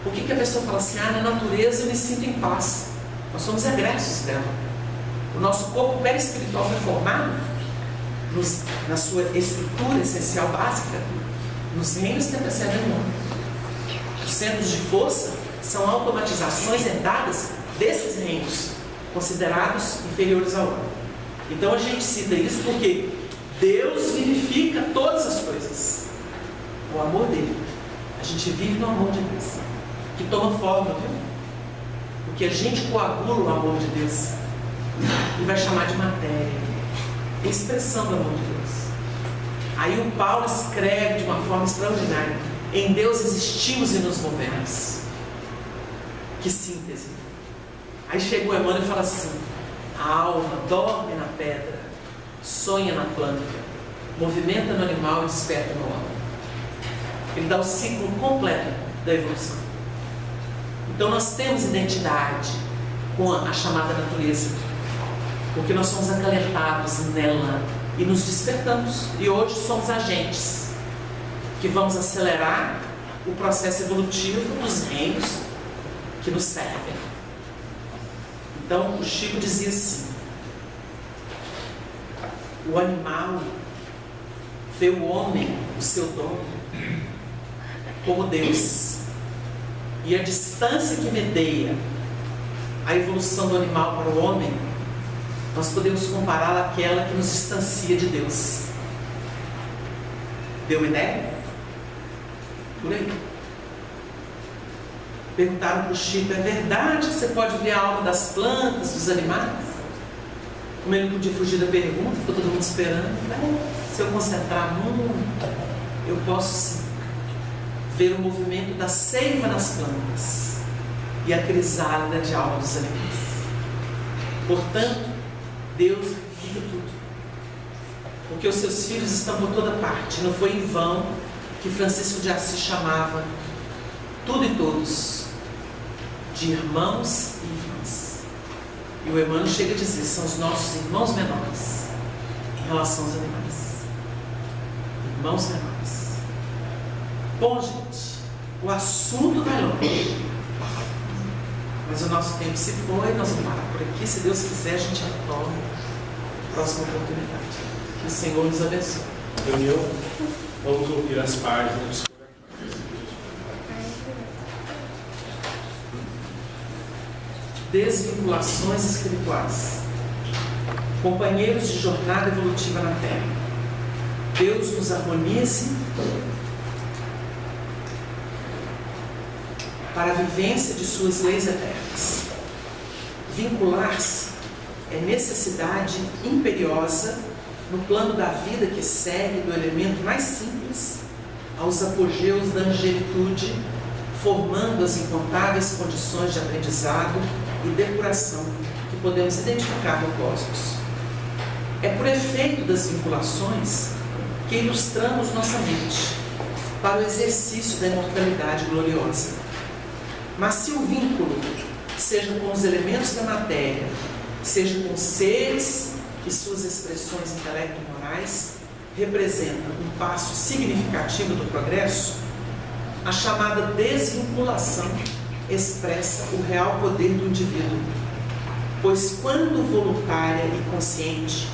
Por que a pessoa fala assim, na natureza eu me sinto em paz? Nós somos egressos dela. O nosso corpo perispiritual foi formado na sua estrutura essencial básica nos reinos que antecedem o mundo. Os centros de força são automatizações herdadas desses reinos, considerados inferiores ao homem. Então a gente cita isso porque Deus vivifica todas as coisas. O amor dele. A gente vive no amor de Deus, que toma forma, viu? Porque a gente coagula o amor de Deus e vai chamar de matéria, expressão do amor de Deus. Aí o Paulo escreve de uma forma extraordinária: em Deus existimos e nos movemos. Que síntese. Aí chega o Emmanuel e fala assim: a alma dorme na pedra, sonha na planta, movimenta no animal e desperta no homem. Ele dá o ciclo completo da evolução. Então nós temos identidade com a chamada natureza, porque nós somos acalentados nela e nos despertamos. E hoje somos agentes que vamos acelerar o processo evolutivo dos reinos que nos servem. Então o Chico dizia assim: o animal vê o homem, o seu dono, como Deus, e a distância que medeia a evolução do animal para o homem, nós podemos compará-la àquela que nos distancia de Deus. Deu uma ideia? Por aí. Perguntaram para o Chico: é verdade que você pode ver a alma das plantas, dos animais? Como ele não podia fugir da pergunta, ficou todo mundo esperando. Se eu concentrar muito, eu posso sim ver o movimento da seiva nas plantas e a crisálida de alma dos animais. Portanto, Deus vivifica tudo, porque os seus filhos estão por toda parte. Não foi em vão que Francisco de Assis chamava tudo e todos de irmãos e irmãs. E o Emmanuel chega a dizer: são os nossos irmãos menores em relação aos animais. Irmãos menores. Bom, gente, o assunto vai longe, mas o nosso tempo se foi. Nós vamos parar por aqui. Se Deus quiser, a gente retoma a próxima oportunidade. Que o Senhor nos abençoe. Daniel, vamos ouvir as páginas. Desvinculações espirituais. Companheiros de jornada evolutiva na Terra. Deus nos harmonize para a vivência de suas leis eternas. Vincular-se é necessidade imperiosa no plano da vida que segue do elemento mais simples aos apogeus da angelitude, formando as incontáveis condições de aprendizado e depuração que podemos identificar no cosmos. É por efeito das vinculações que ilustramos nossa mente para o exercício da imortalidade gloriosa. Mas se o vínculo, seja com os elementos da matéria, seja com seres e suas expressões intelecto-morais, representa um passo significativo do progresso, a chamada desvinculação expressa o real poder do indivíduo, pois quando voluntária e consciente,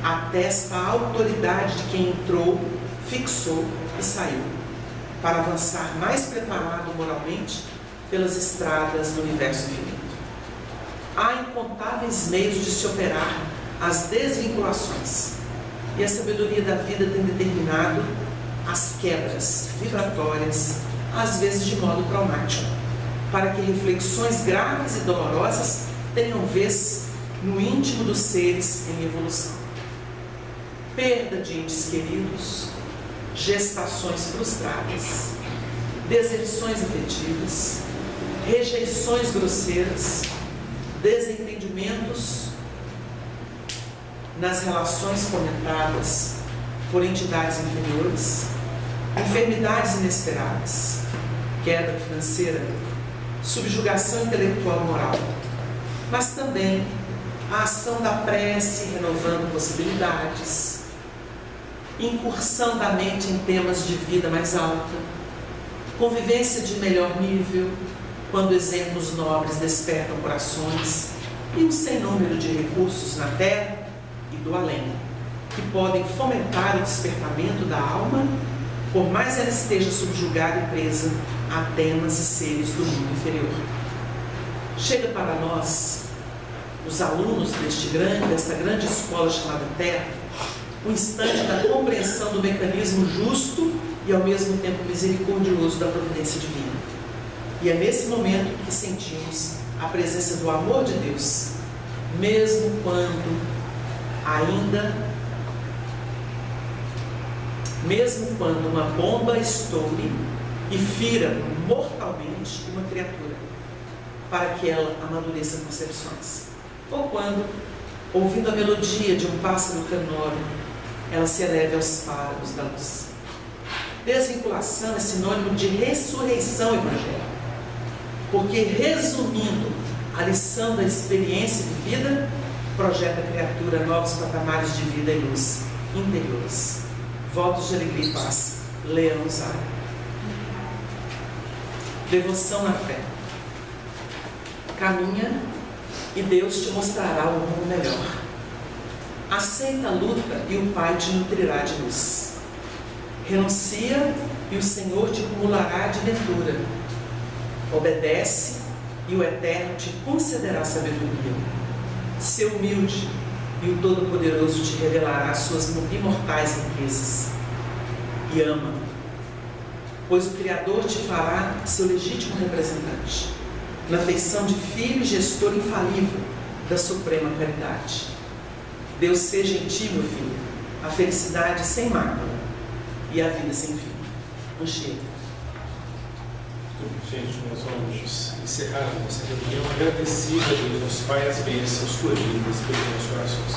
atesta a autoridade de quem entrou, fixou e saiu, para avançar mais preparado moralmente pelas estradas do universo infinito. Há incontáveis meios de se operar as desvinculações, e a sabedoria da vida tem determinado as quebras vibratórias às vezes de modo traumático, para que reflexões graves e dolorosas tenham vez no íntimo dos seres em evolução. Perda de entes queridos, gestações frustradas, deserções afetivas, rejeições grosseiras, desentendimentos nas relações fomentadas por entidades inferiores, enfermidades inesperadas, queda financeira, subjugação intelectual e moral, mas também a ação da prece renovando possibilidades, incursão da mente em temas de vida mais alta, convivência de melhor nível, quando exemplos nobres despertam corações, e um sem número de recursos na terra e do além, que podem fomentar o despertamento da alma, por mais ela esteja subjugada e presa a temas e seres do mundo inferior. Chega para nós, os alunos desta grande escola chamada Terra, o instante da compreensão do mecanismo justo e ao mesmo tempo misericordioso da providência divina. E é nesse momento que sentimos a presença do amor de Deus, mesmo quando uma bomba estoure e fira mortalmente uma criatura, para que ela amadureça concepções. Ou quando, ouvindo a melodia de um pássaro canoro, ela se eleve aos páramos da luz. Desvinculação é sinônimo de ressurreição evangélica, porque, resumindo a lição da experiência vivida, projeta a criatura a novos patamares de vida e luz interiores. Votos de alegria e paz. Leão Zara. Devoção na fé. Caminha e Deus te mostrará um mundo melhor. Aceita a luta e o Pai te nutrirá de luz. Renuncia e o Senhor te acumulará de ventura. Obedece e o Eterno te concederá sabedoria. Ser humilde e o Todo-Poderoso te revelará suas imortais riquezas. E ama, pois o Criador te fará seu legítimo representante, na feição de filho e gestor infalível da suprema caridade. Deus seja em ti, meu filho, a felicidade sem mácula e a vida sem fim. Anchieta. Gente, nós vamos encerrar a nossa reunião agradecida a Deus Pai as bênçãos corridas pelos nossos corações.